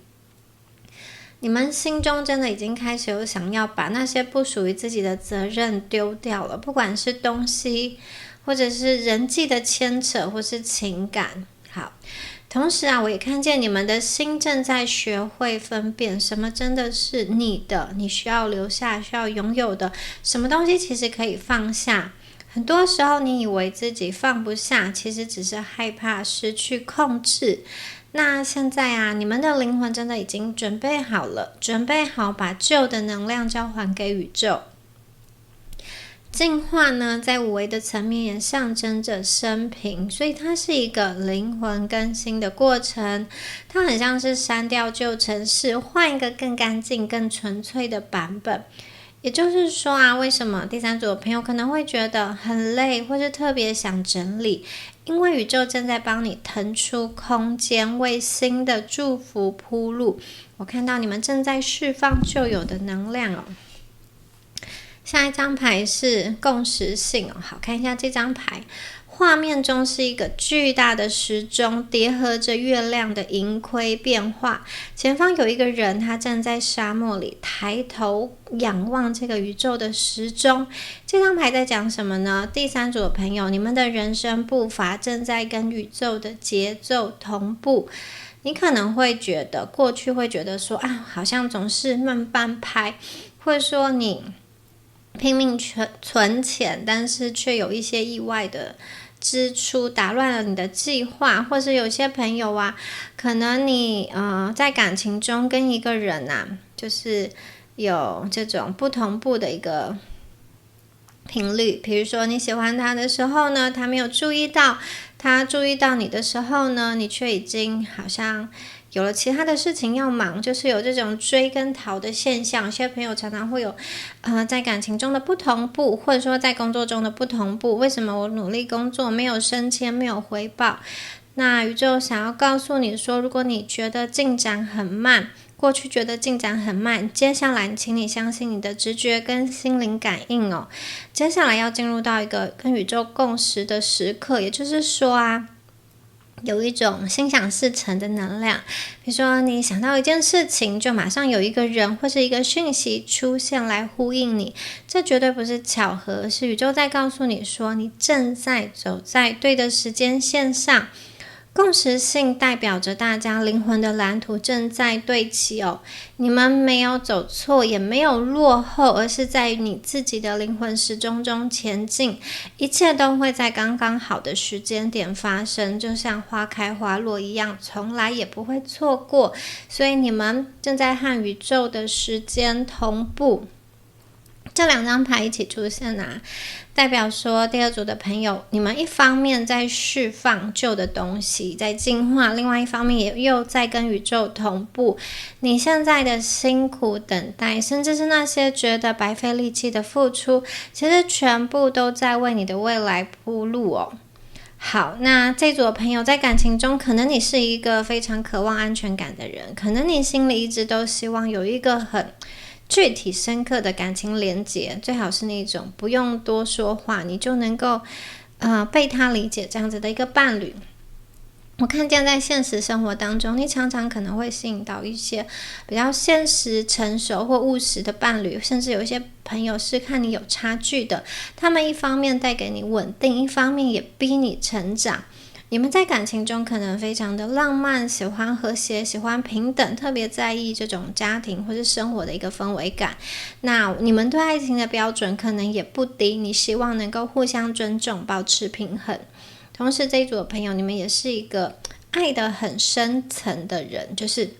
你们心中真的已经开始有想要把那些不属于自己的责任丢掉了，不管是东西或者是人际的牵扯或是情感。好，同时啊，我也看见你们的心正在学会分辨什么真的是你的，你需要留下需要拥有的，什么东西其实可以放下。很多时候你以为自己放不下，其实只是害怕失去控制。那现在啊，你们的灵魂真的已经准备好了，准备好把旧的能量交还给宇宙。进化呢，在五维的层面也象征着生平，所以它是一个灵魂更新的过程。它很像是删掉旧程式，换一个更干净、更纯粹的版本。也就是说啊，为什么第三组的朋友可能会觉得很累，或是特别想整理？因为宇宙正在帮你腾出空间，为新的祝福铺路。我看到你们正在释放旧有的能量哦。下一张牌是共识性哦，好，看一下这张牌，画面中是一个巨大的时钟，叠合着月亮的盈亏变化。前方有一个人，他站在沙漠里，抬头仰望这个宇宙的时钟。这张牌在讲什么呢？第三组的朋友，你们的人生步伐正在跟宇宙的节奏同步。你可能会觉得，过去会觉得说啊，好像总是慢半拍，或者说你拼命存钱，但是却有一些意外的支出打乱了你的计划，或是有些朋友啊，可能你在感情中跟一个人啊，就是有这种不同步的一个频率。比如说你喜欢他的时候呢，他没有注意到，他注意到你的时候呢，你却已经好像有了其他的事情要忙，就是有这种追跟逃的现象。有些朋友常常会有在感情中的不同步，或者说在工作中的不同步。为什么我努力工作没有升迁，没有回报？那宇宙想要告诉你说，如果你觉得进展很慢，过去觉得进展很慢，接下来请你相信你的直觉跟心灵感应哦。接下来要进入到一个跟宇宙共识的时刻，也就是说啊，有一种心想事成的能量。比如说你想到一件事情，就马上有一个人或是一个讯息出现来呼应你，这绝对不是巧合，是宇宙在告诉你说，你正在走在对的时间线上。共识性代表着大家灵魂的蓝图正在对齐哦，你们没有走错，也没有落后，而是在你自己的灵魂时钟中前进，一切都会在刚刚好的时间点发生，就像花开花落一样，从来也不会错过。所以你们正在和宇宙的时间同步。这两张牌一起出现啊，代表说第二组的朋友，你们一方面在释放旧的东西，在进化，另外一方面也又在跟宇宙同步。你现在的辛苦等待，甚至是那些觉得白费力气的付出，其实全部都在为你的未来铺路哦。好，那这组的朋友在感情中，可能你是一个非常渴望安全感的人，可能你心里一直都希望有一个很具体深刻的感情连结，最好是那种不用多说话你就能够被他理解这样子的一个伴侣。我看见在现实生活当中，你常常可能会吸引到一些比较现实、成熟或务实的伴侣，甚至有一些朋友是看你有差距的，他们一方面带给你稳定，一方面也逼你成长。你们在感情中可能非常的浪漫，喜欢和谐，喜欢平等，特别在意这种家庭或是生活的一个氛围感。那你们对爱情的标准可能也不低，你希望能够互相尊重，保持平衡。同时这一组的朋友，你们也是一个爱得很深层的人，就是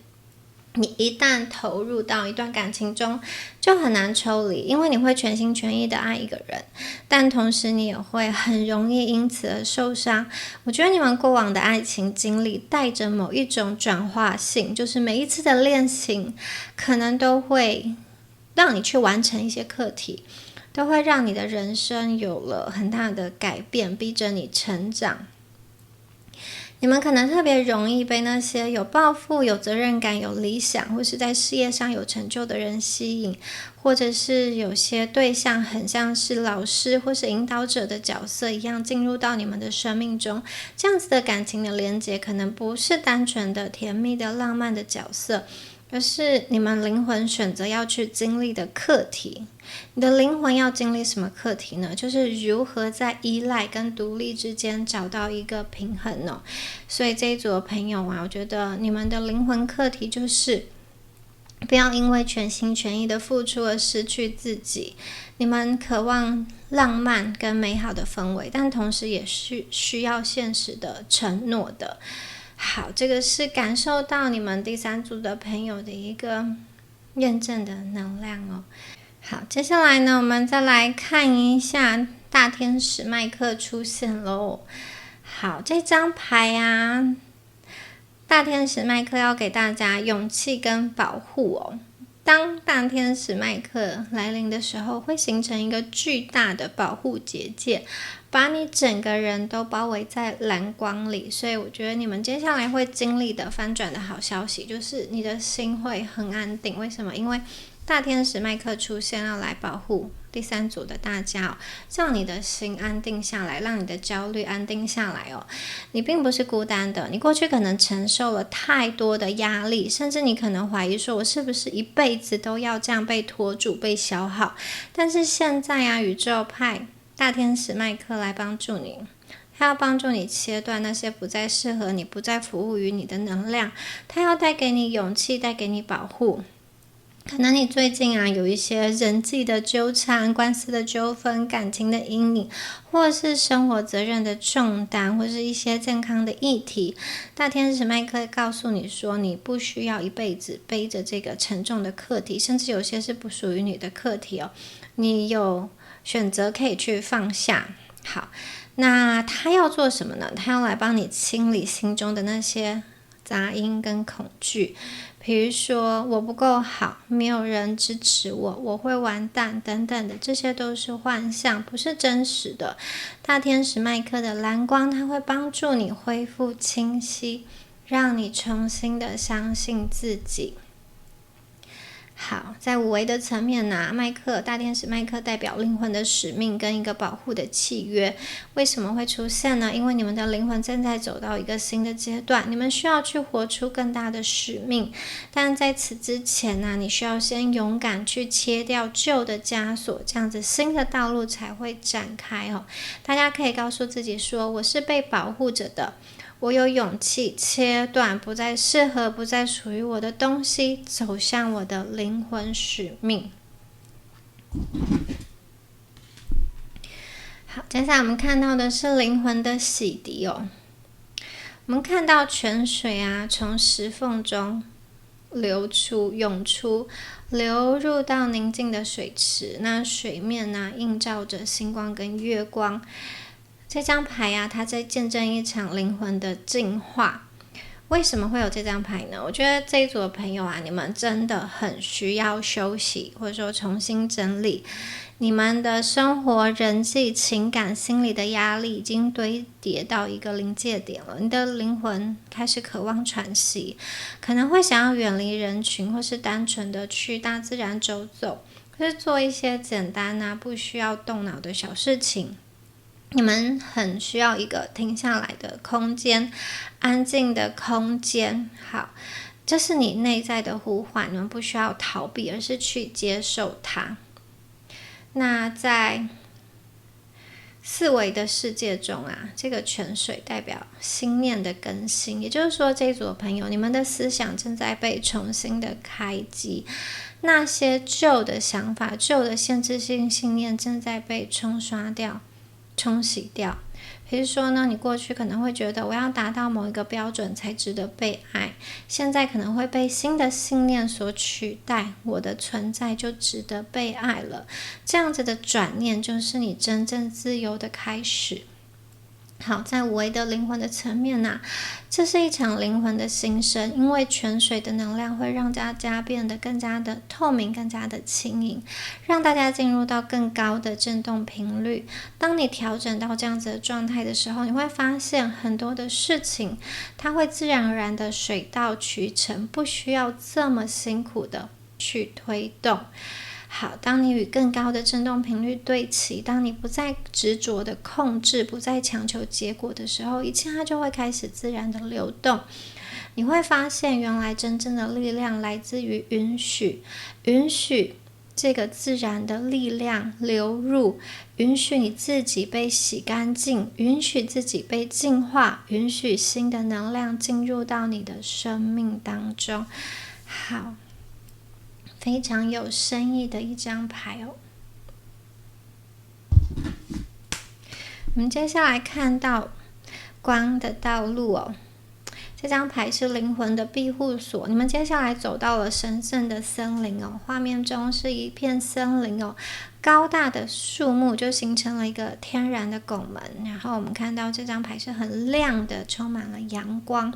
你一旦投入到一段感情中，就很难抽离，因为你会全心全意的爱一个人，但同时你也会很容易因此而受伤。我觉得你们过往的爱情经历带着某一种转化性，就是每一次的恋情可能都会让你去完成一些课题，都会让你的人生有了很大的改变，逼着你成长。你们可能特别容易被那些有抱负、有责任感、有理想，或是在事业上有成就的人吸引，或者是有些对象很像是老师或是引导者的角色一样进入到你们的生命中。这样子的感情的连结可能不是单纯的甜蜜的浪漫的角色，而是你们灵魂选择要去经历的课题。你的灵魂要经历什么课题呢？就是如何在依赖跟独立之间找到一个平衡哦。所以这一组的朋友啊，我觉得你们的灵魂课题就是不要因为全心全意的付出而失去自己。你们渴望浪漫跟美好的氛围，但同时也是需要现实的承诺的。好，这个是感受到你们第三组的朋友的一个验证的能量哦。好，接下来呢，我们再来看一下大天使麦克出现喽。好，这张牌啊，大天使麦克要给大家勇气跟保护哦。当大天使麦克来临的时候，会形成一个巨大的保护结界，把你整个人都包围在蓝光里。所以我觉得你们接下来会经历的翻转的好消息，就是你的心会很安定。为什么？因为大天使麦克出现，要来保护第三组的大家哦，让你的心安定下来，让你的焦虑安定下来哦。你并不是孤单的，你过去可能承受了太多的压力，甚至你可能怀疑说，我是不是一辈子都要这样被拖住、被消耗？但是现在啊，宇宙派大天使麦克来帮助你。他要帮助你切断那些不再适合你、不再服务于你的能量，他要带给你勇气，带给你保护。可能你最近啊有一些人际的纠缠、官司的纠纷、感情的阴影，或是生活责任的重担，或是一些健康的议题。大天使麦克告诉你说，你不需要一辈子背着这个沉重的课题，甚至有些是不属于你的课题哦。你有选择可以去放下。好，那他要做什么呢？他要来帮你清理心中的那些杂音跟恐惧。比如说我不够好，没有人支持我，我会完蛋等等的，这些都是幻象，不是真实的。大天使麦克的蓝光，它会帮助你恢复清晰，让你重新的相信自己。好，在五维的层面呢，大天使麦克代表灵魂的使命跟一个保护的契约。为什么会出现呢？因为你们的灵魂正在走到一个新的阶段，你们需要去活出更大的使命。但在此之前呢，你需要先勇敢去切掉旧的枷锁，这样子新的道路才会展开哦。大家可以告诉自己说，我是被保护着的。我有勇气切断不再适合、不再属于我的东西，走向我的灵魂使命。好，接下来我们看到的是灵魂的洗涤哦。我们看到泉水啊，从石缝中流出、涌出，流入到宁静的水池。那水面呢，映照着星光跟月光。这张牌啊，它在见证一场灵魂的进化。为什么会有这张牌呢？我觉得这一组的朋友啊，你们真的很需要休息，或者说重新整理。你们的生活、人际、情感、心理的压力已经堆叠到一个临界点了。你的灵魂开始渴望喘息，可能会想要远离人群，或是单纯的去大自然走走，或是做一些简单啊，不需要动脑的小事情。你们很需要一个停下来的空间，安静的空间。好，这是你内在的呼唤，你们不需要逃避，而是去接受它。那在四维的世界中啊，这个泉水代表心念的更新，也就是说，这一组的朋友，你们的思想正在被重新的开机，那些旧的想法、旧的限制性信念正在被冲刷掉、冲洗掉。比如说呢，你过去可能会觉得我要达到某一个标准才值得被爱，现在可能会被新的信念所取代，我的存在就值得被爱了。这样子的转念就是你真正自由的开始。好，在五维的灵魂的层面啊，这是一场灵魂的新生，因为泉水的能量会让大家变得更加的透明，更加的轻盈，让大家进入到更高的振动频率。当你调整到这样子的状态的时候，你会发现很多的事情它会自然而然的水到渠成，不需要这么辛苦的去推动。好，当你与更高的振动频率对齐，当你不再执着的控制，不再强求结果的时候，一切它就会开始自然的流动。你会发现原来真正的力量来自于允许这个自然的力量流入，允许你自己被洗干净，允许自己被净化，允许新的能量进入到你的生命当中。好，非常有深意的一张牌哦。我们接下来看到光的道路哦。这张牌是灵魂的庇护所，你们接下来走到了神圣的森林哦，画面中是一片森林哦，高大的树木就形成了一个天然的拱门，然后我们看到这张牌是很亮的，充满了阳光。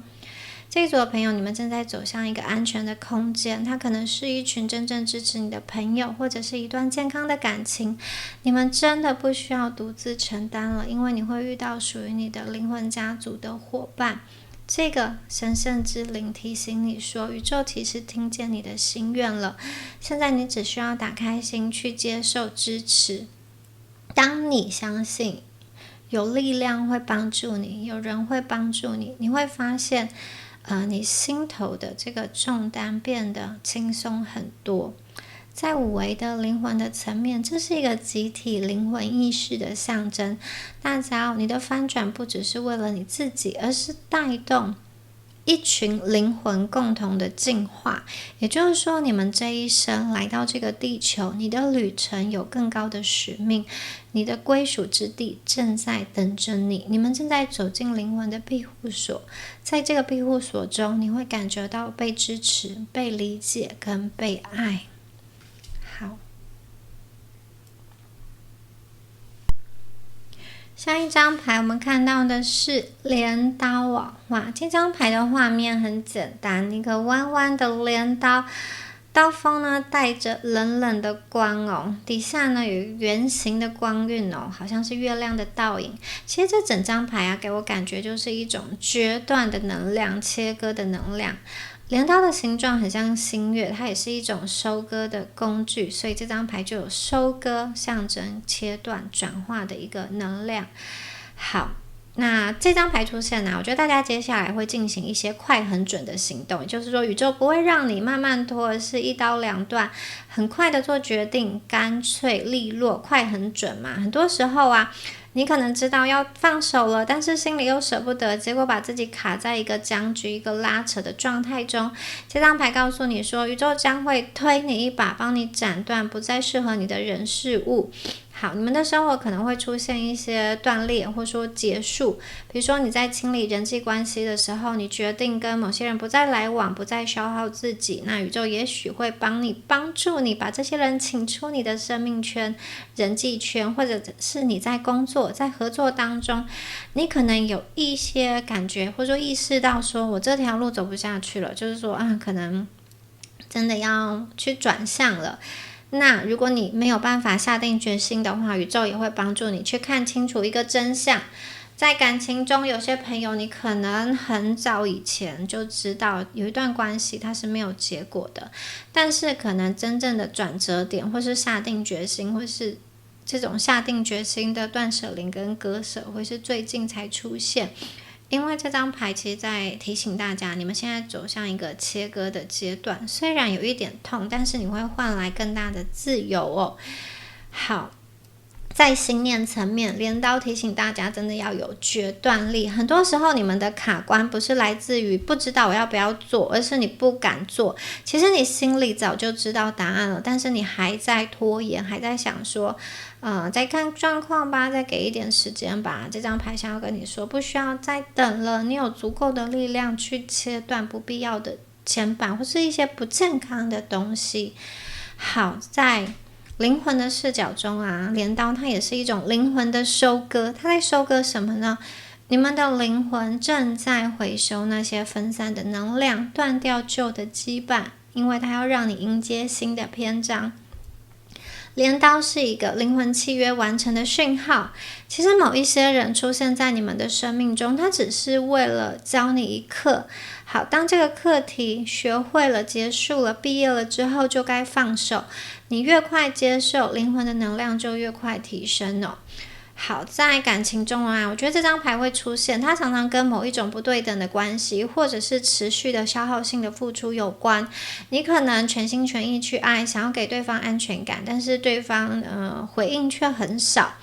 这一组的朋友，你们正在走向一个安全的空间，它可能是一群真正支持你的朋友，或者是一段健康的感情。你们真的不需要独自承担了，因为你会遇到属于你的灵魂家族的伙伴。这个神圣之灵提醒你说，宇宙其实听见你的心愿了，现在你只需要打开心去接受支持。当你相信有力量会帮助你，有人会帮助你，你会发现你心头的这个重担变得轻松很多。在五维的灵魂的层面，这是一个集体灵魂意识的象征。大家你的翻转不只是为了你自己，而是带动一群灵魂共同的进化。也就是说，你们这一生来到这个地球，你的旅程有更高的使命，你的归属之地正在等着你。你们正在走进灵魂的庇护所，在这个庇护所中，你会感觉到被支持、被理解跟被爱。好，下一张牌我们看到的是镰刀哦，哇，这张牌的画面很简单，一个弯弯的镰刀，刀锋呢带着冷冷的光哦，底下呢有圆形的光晕哦，好像是月亮的倒影。其实这整张牌啊，给我感觉就是一种决断的能量，切割的能量。镰刀的形状很像新月，它也是一种收割的工具，所以这张牌就有收割、象征、切断、转化的一个能量。好，那这张牌出现呢，我觉得大家接下来会进行一些快很准的行动，也就是说宇宙不会让你慢慢拖，而是一刀两断，很快的做决定，干脆利落，快很准嘛。很多时候啊，你可能知道要放手了，但是心里又舍不得，结果把自己卡在一个僵局、一个拉扯的状态中。这张牌告诉你说，宇宙将会推你一把，帮你斩断不再适合你的人事物。好，你们的生活可能会出现一些断裂或说结束，比如说你在清理人际关系的时候，你决定跟某些人不再来往，不再消耗自己，那宇宙也许会帮助你把这些人请出你的生命圈、人际圈，或者是你在工作、在合作当中，你可能有一些感觉，或者说意识到说我这条路走不下去了，就是说可能真的要去转向了。那如果你没有办法下定决心的话，宇宙也会帮助你去看清楚一个真相。在感情中，有些朋友你可能很早以前就知道有一段关系它是没有结果的，但是可能真正的转折点，或是下定决心，或是这种下定决心的断舍离跟割舍，会是最近才出现。因为这张牌其实在提醒大家，你们现在走向一个切割的阶段，虽然有一点痛，但是你会换来更大的自由哦。好，在信念层面，镰刀提醒大家真的要有决断力。很多时候你们的卡关不是来自于不知道我要不要做，而是你不敢做。其实你心里早就知道答案了，但是你还在拖延，还在想说再看状况吧，再给一点时间吧。这张牌想要跟你说，不需要再等了，你有足够的力量去切断不必要的牵绊，或是一些不健康的东西。好，在灵魂的视角中啊，镰刀它也是一种灵魂的收割。它在收割什么呢？你们的灵魂正在回收那些分散的能量，断掉旧的羁绊，因为它要让你迎接新的篇章。镰刀是一个灵魂契约完成的讯号。其实某一些人出现在你们的生命中，他只是为了教你一课。好，当这个课题学会了、结束了、毕业了之后，就该放手。你越快接受，灵魂的能量就越快提升哦。好，在感情中啊，我觉得这张牌会出现，它常常跟某一种不对等的关系，或者是持续的消耗性的付出有关。你可能全心全意去爱，想要给对方安全感，但是对方回应却很少。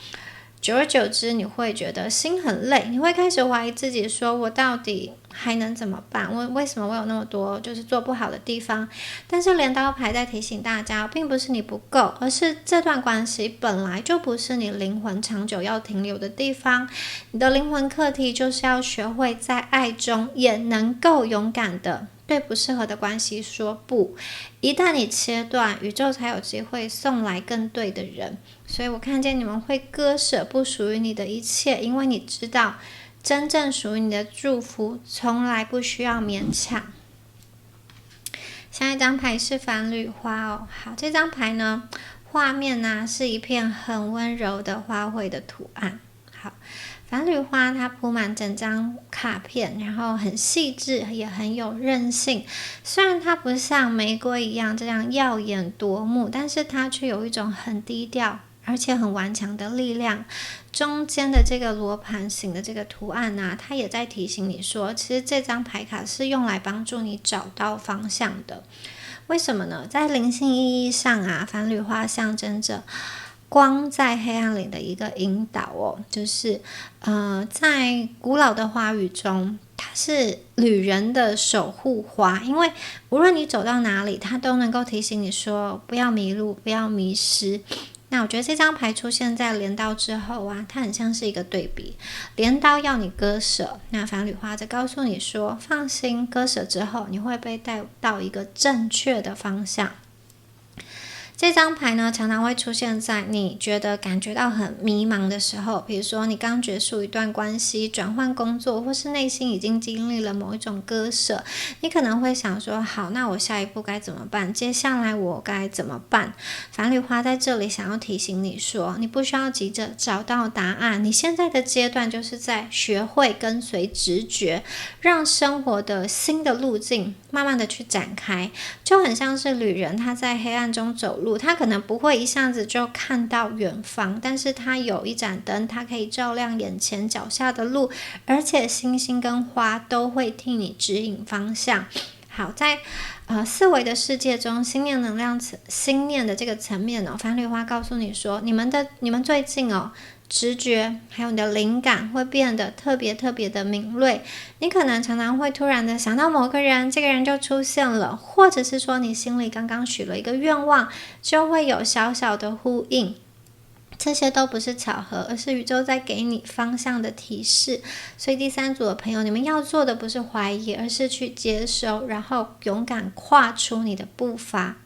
久而久之你会觉得心很累，你会开始怀疑自己，说我到底还能怎么办？为什么我有那么多就是做不好的地方？但是镰刀牌在提醒大家，并不是你不够，而是这段关系本来就不是你灵魂长久要停留的地方。你的灵魂课题就是要学会在爱中也能够勇敢的对不适合的关系说不。一旦你切断，宇宙才有机会送来更对的人。所以我看见你们会割舍不属于你的一切，因为你知道真正属于你的祝福从来不需要勉强。下一张牌是繁缕花哦。好，这张牌呢，画面呢是一片很温柔的花卉的图案。好，繁缕花它铺满整张卡片，然后很细致，也很有韧性。虽然它不像玫瑰一样这样耀眼夺目，但是它却有一种很低调而且很顽强的力量。中间的这个罗盘形的这个图案啊，它也在提醒你说，其实这张牌卡是用来帮助你找到方向的。为什么呢？在灵性意义上啊，繁缕花象征着光在黑暗里的一个引导哦，就是在古老的花语中，它是旅人的守护花，因为无论你走到哪里，它都能够提醒你说不要迷路，不要迷失。那我觉得这张牌出现在镰刀之后啊，它很像是一个对比。镰刀要你割舍，那繁缕花则告诉你说，放心，割舍之后你会被带到一个正确的方向。这张牌呢，常常会出现在你感觉到很迷茫的时候，比如说你刚结束一段关系，转换工作，或是内心已经经历了某一种割舍，你可能会想说，好，那我下一步该怎么办？接下来我该怎么办？繁缕花在这里想要提醒你说，你不需要急着找到答案，你现在的阶段就是在学会跟随直觉，让生活的新的路径慢慢的去展开，就很像是旅人他在黑暗中走路，他可能不会一下子就看到远方，但是他有一盏灯，他可以照亮眼前脚下的路，而且星星跟花都会替你指引方向。好，在四维的世界中，心念能量心念的这个层面哦，繁缕花告诉你说，你们最近哦，直觉还有你的灵感会变得特别特别的敏锐，你可能常常会突然的想到某个人，这个人就出现了，或者是说你心里刚刚许了一个愿望，就会有小小的呼应。这些都不是巧合，而是宇宙在给你方向的提示。所以第三组的朋友，你们要做的不是怀疑，而是去接收，然后勇敢跨出你的步伐。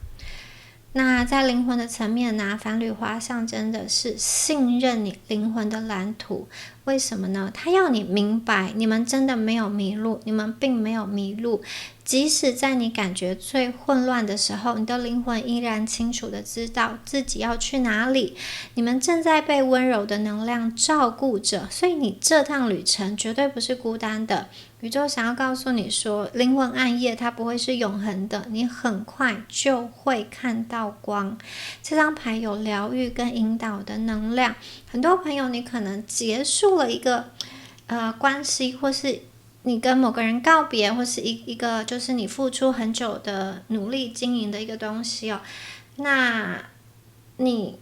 那在灵魂的层面呢，繁缕花象征的是信任你灵魂的蓝图。为什么呢？它要你明白，你们真的没有迷路，你们并没有迷路。即使在你感觉最混乱的时候，你的灵魂依然清楚的知道自己要去哪里。你们正在被温柔的能量照顾着，所以你这趟旅程绝对不是孤单的。宇宙想要告诉你说，灵魂暗夜它不会是永恒的，你很快就会看到光。这张牌有疗愈跟引导的能量。很多朋友，你可能结束了一个关系，或是你跟某个人告别，或是一个就是你付出很久的努力经营的一个东西哦，那你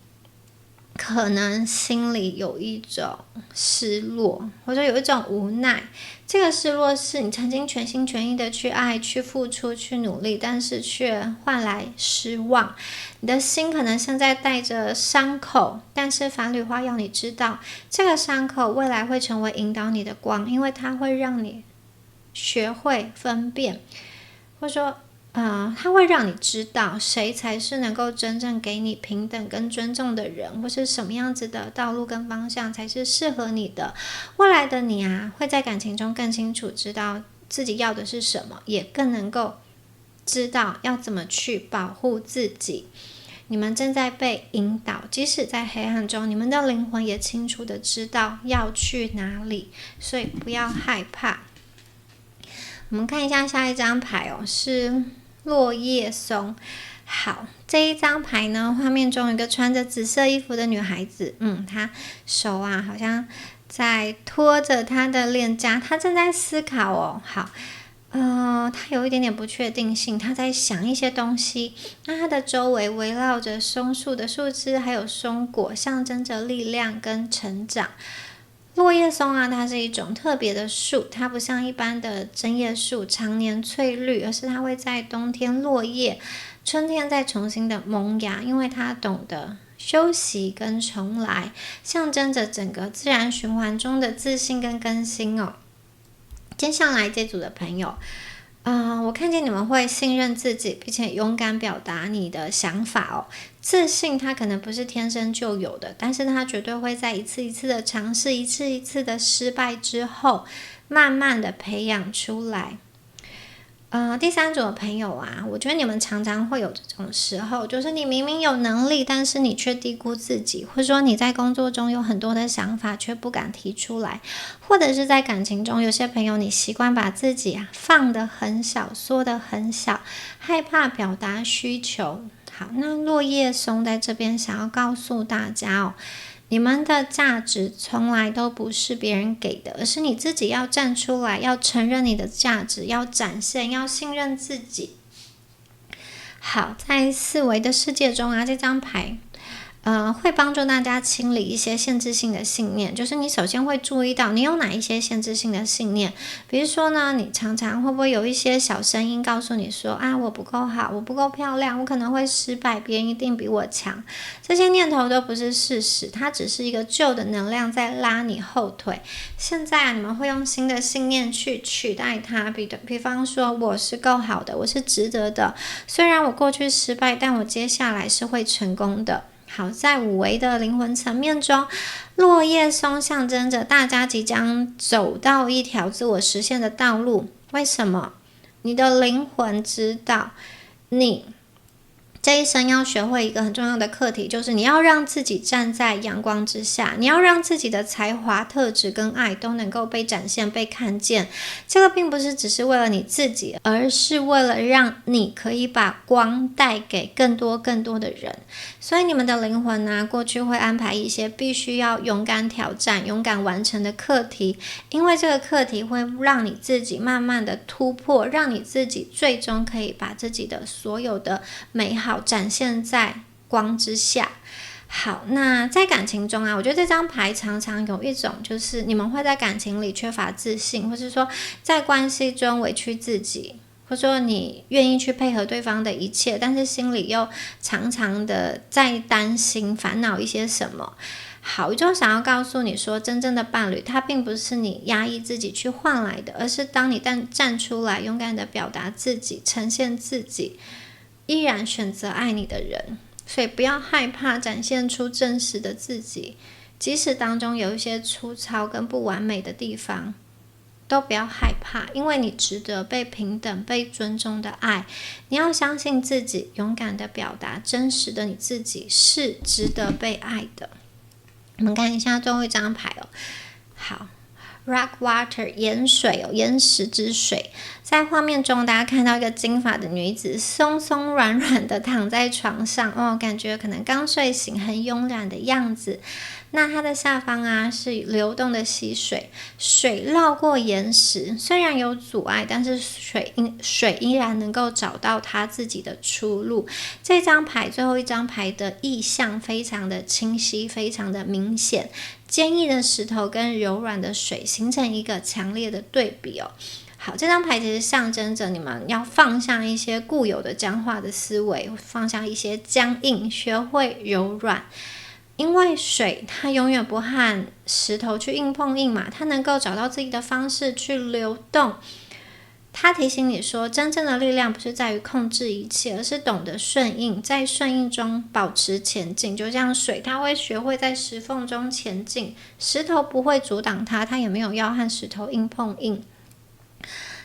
可能心里有一种失落，或者有一种无奈。这个失落是你曾经全心全意的去爱、去付出、去努力，但是却换来失望。你的心可能现在带着伤口，但是繁缕花要你知道，这个伤口未来会成为引导你的光，因为它会让你学会分辨，或者说它会让你知道谁才是能够真正给你平等跟尊重的人，或是什么样子的道路跟方向才是适合你的。未来的你啊，会在感情中更清楚知道自己要的是什么，也更能够知道要怎么去保护自己。你们正在被引导，即使在黑暗中，你们的灵魂也清楚的知道要去哪里，所以不要害怕。我们看一下下一张牌哦，是落叶松。好，这一张牌呢，画面中有一个穿着紫色衣服的女孩子，她手啊好像在拖着她的脸颊，她正在思考哦。好，他有一点点不确定性，他在想一些东西。那他的周围围绕着松树的树枝，还有松果，象征着力量跟成长。落叶松啊，它是一种特别的树，它不像一般的针叶树常年翠绿，而是它会在冬天落叶，春天再重新的萌芽，因为它懂得休息跟重来，象征着整个自然循环中的自信跟更新哦。接下来这组的朋友，我看见你们会信任自己，并且勇敢表达你的想法哦。自信它可能不是天生就有的，但是它绝对会在一次一次的尝试、一次一次的失败之后，慢慢的培养出来。第三组的朋友啊，我觉得你们常常会有这种时候，就是你明明有能力，但是你却低估自己，或者说你在工作中有很多的想法却不敢提出来，或者是在感情中，有些朋友你习惯把自己放得很小，缩得很小，害怕表达需求。好，那落叶松在这边想要告诉大家哦，你们的价值从来都不是别人给的，而是你自己要站出来，要承认你的价值，要展现，要信任自己。好，在四维的世界中啊，这张牌会帮助大家清理一些限制性的信念，就是你首先会注意到你有哪一些限制性的信念，比如说呢，你常常会不会有一些小声音告诉你说我不够好，我不够漂亮，我可能会失败，别人一定比我强，这些念头都不是事实，它只是一个旧的能量在拉你后腿。现在你们会用新的信念去取代它，比方说我是够好的，我是值得的，虽然我过去失败，但我接下来是会成功的。好，在五维的灵魂层面中，落叶松象征着大家即将走到一条自我实现的道路。为什么？你的灵魂知道，你这一生要学会一个很重要的课题，就是你要让自己站在阳光之下，你要让自己的才华、特质跟爱都能够被展现、被看见。这个并不是只是为了你自己，而是为了让你可以把光带给更多的人。所以你们的灵魂呢，过去会安排一些必须要勇敢挑战、勇敢完成的课题，因为这个课题会让你自己慢慢的突破，让你自己最终可以把自己的所有的美好展现在光之下。好，那在感情中啊，我觉得这张牌常常有一种就是你们会在感情里缺乏自信，或是说在关系中委屈自己，或者说你愿意去配合对方的一切，但是心里又常常的在担心烦恼一些什么。好，我就想要告诉你说，真正的伴侣他并不是你压抑自己去换来的，而是当你站出来勇敢的表达自己，呈现自己，依然选择爱你的人。所以不要害怕展现出真实的自己，即使当中有一些粗糙跟不完美的地方，都不要害怕，因为你值得被平等、被尊重的爱。你要相信自己，勇敢的表达真实的你自己是值得被爱的。我们看一下最后一张牌哦。好，Rock Water 盐水哦，岩石之水。在画面中，大家看到一个金发的女子，松松软软的躺在床上感觉可能刚睡醒，很慵懒的样子。那它的下方啊是流动的溪水，水绕过岩石，虽然有阻碍，但是水依然能够找到它自己的出路。这张牌最后一张牌的意象非常的清晰，非常的明显，坚毅的石头跟柔软的水形成一个强烈的对比哦。好，这张牌其实象征着你们要放下一些固有的僵化的思维，放下一些僵硬，学会柔软。因为水它永远不和石头去硬碰硬嘛，它能够找到自己的方式去流动。它提醒你说，真正的力量不是在于控制一切，而是懂得顺应，在顺应中保持前进。就像水，它会学会在石缝中前进，石头不会阻挡它，它也没有要和石头硬碰硬。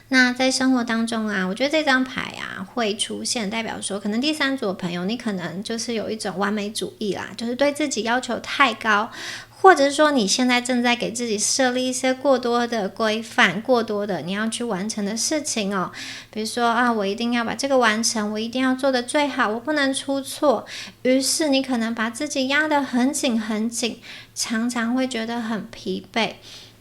那在生活当中啊，我觉得这张牌啊会出现，代表说可能第三组的朋友，你可能就是有一种完美主义啦，就是对自己要求太高，或者是说你现在正在给自己设立一些过多的规范，过多的你要去完成的事情哦。比如说我一定要把这个完成，我一定要做得最好，我不能出错。于是你可能把自己压得很紧很紧，常常会觉得很疲惫。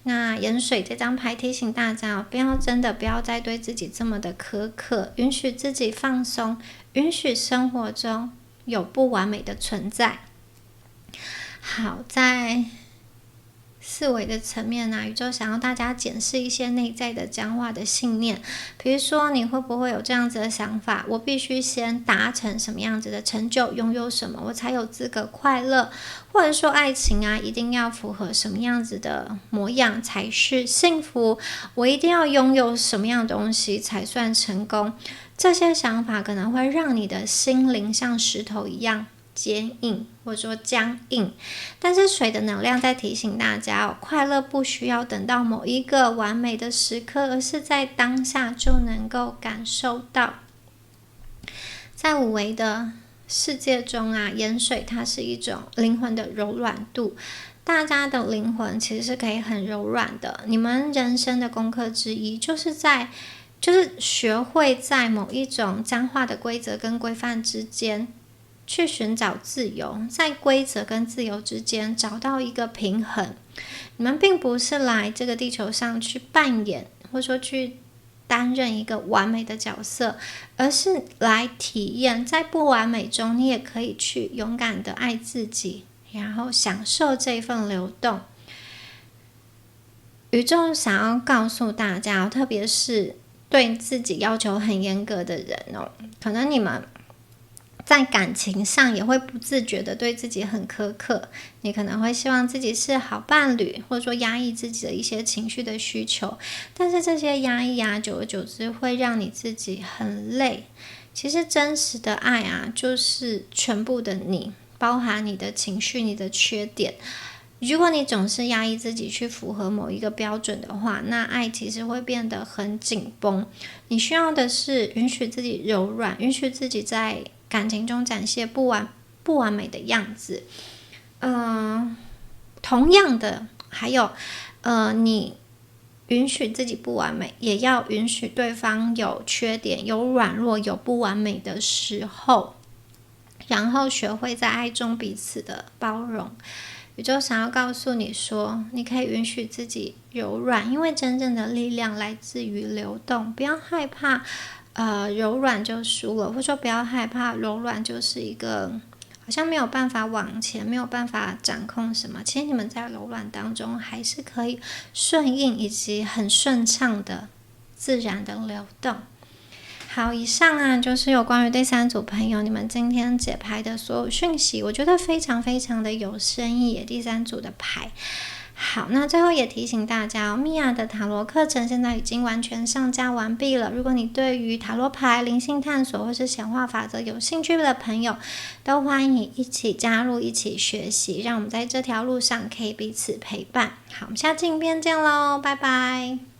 那盐水这张牌提醒大家不要再对自己这么的苛刻，允许自己放松，允许生活中有不完美的存在。好，在思维的层面宇宙想要大家检视一些内在的僵化的信念，比如说你会不会有这样子的想法，我必须先达成什么样子的成就，拥有什么我才有资格快乐，或者说爱情一定要符合什么样子的模样才是幸福，我一定要拥有什么样的东西才算成功。这些想法可能会让你的心灵像石头一样坚硬或者说僵硬，但是水的能量在提醒大家快乐不需要等到某一个完美的时刻，而是在当下就能够感受到。在五维的世界中盐水它是一种灵魂的柔软度，大家的灵魂其实是可以很柔软的。你们人生的功课之一就是学会在某一种僵化的规则跟规范之间去寻找自由，在规则跟自由之间找到一个平衡。你们并不是来这个地球上去扮演或者说去担任一个完美的角色，而是来体验在不完美中你也可以去勇敢的爱自己，然后享受这份流动。宇宙想要告诉大家特别是对自己要求很严格的人可能你们在感情上也会不自觉的对自己很苛刻，你可能会希望自己是好伴侣，或者说压抑自己的一些情绪的需求，但是这些压抑久而久之会让你自己很累。其实真实的爱就是全部的你，包含你的情绪，你的缺点。如果你总是压抑自己去符合某一个标准的话，那爱其实会变得很紧绷。你需要的是允许自己柔软，允许自己在感情中展现不完美的样子。同样的还有你允许自己不完美，也要允许对方有缺点，有软弱，有不完美的时候，然后学会在爱中彼此的包容。宇宙想要告诉你说，你可以允许自己柔软，因为真正的力量来自于流动。不要害怕柔软就输了，或者说不要害怕柔软就是一个好像没有办法往前，没有办法掌控什么。其实你们在柔软当中还是可以顺应以及很顺畅的自然的流动。好，以上就是有关于第三组朋友你们今天解牌的所有讯息，我觉得非常非常的有深意第三组的牌。好，那最后也提醒大家米娅的塔罗课程现在已经完全上架完毕了。如果你对于塔罗牌、灵性探索或是显化法则有兴趣的朋友，都欢迎一起加入，一起学习，让我们在这条路上可以彼此陪伴。好，我们下期影片见咯，拜拜。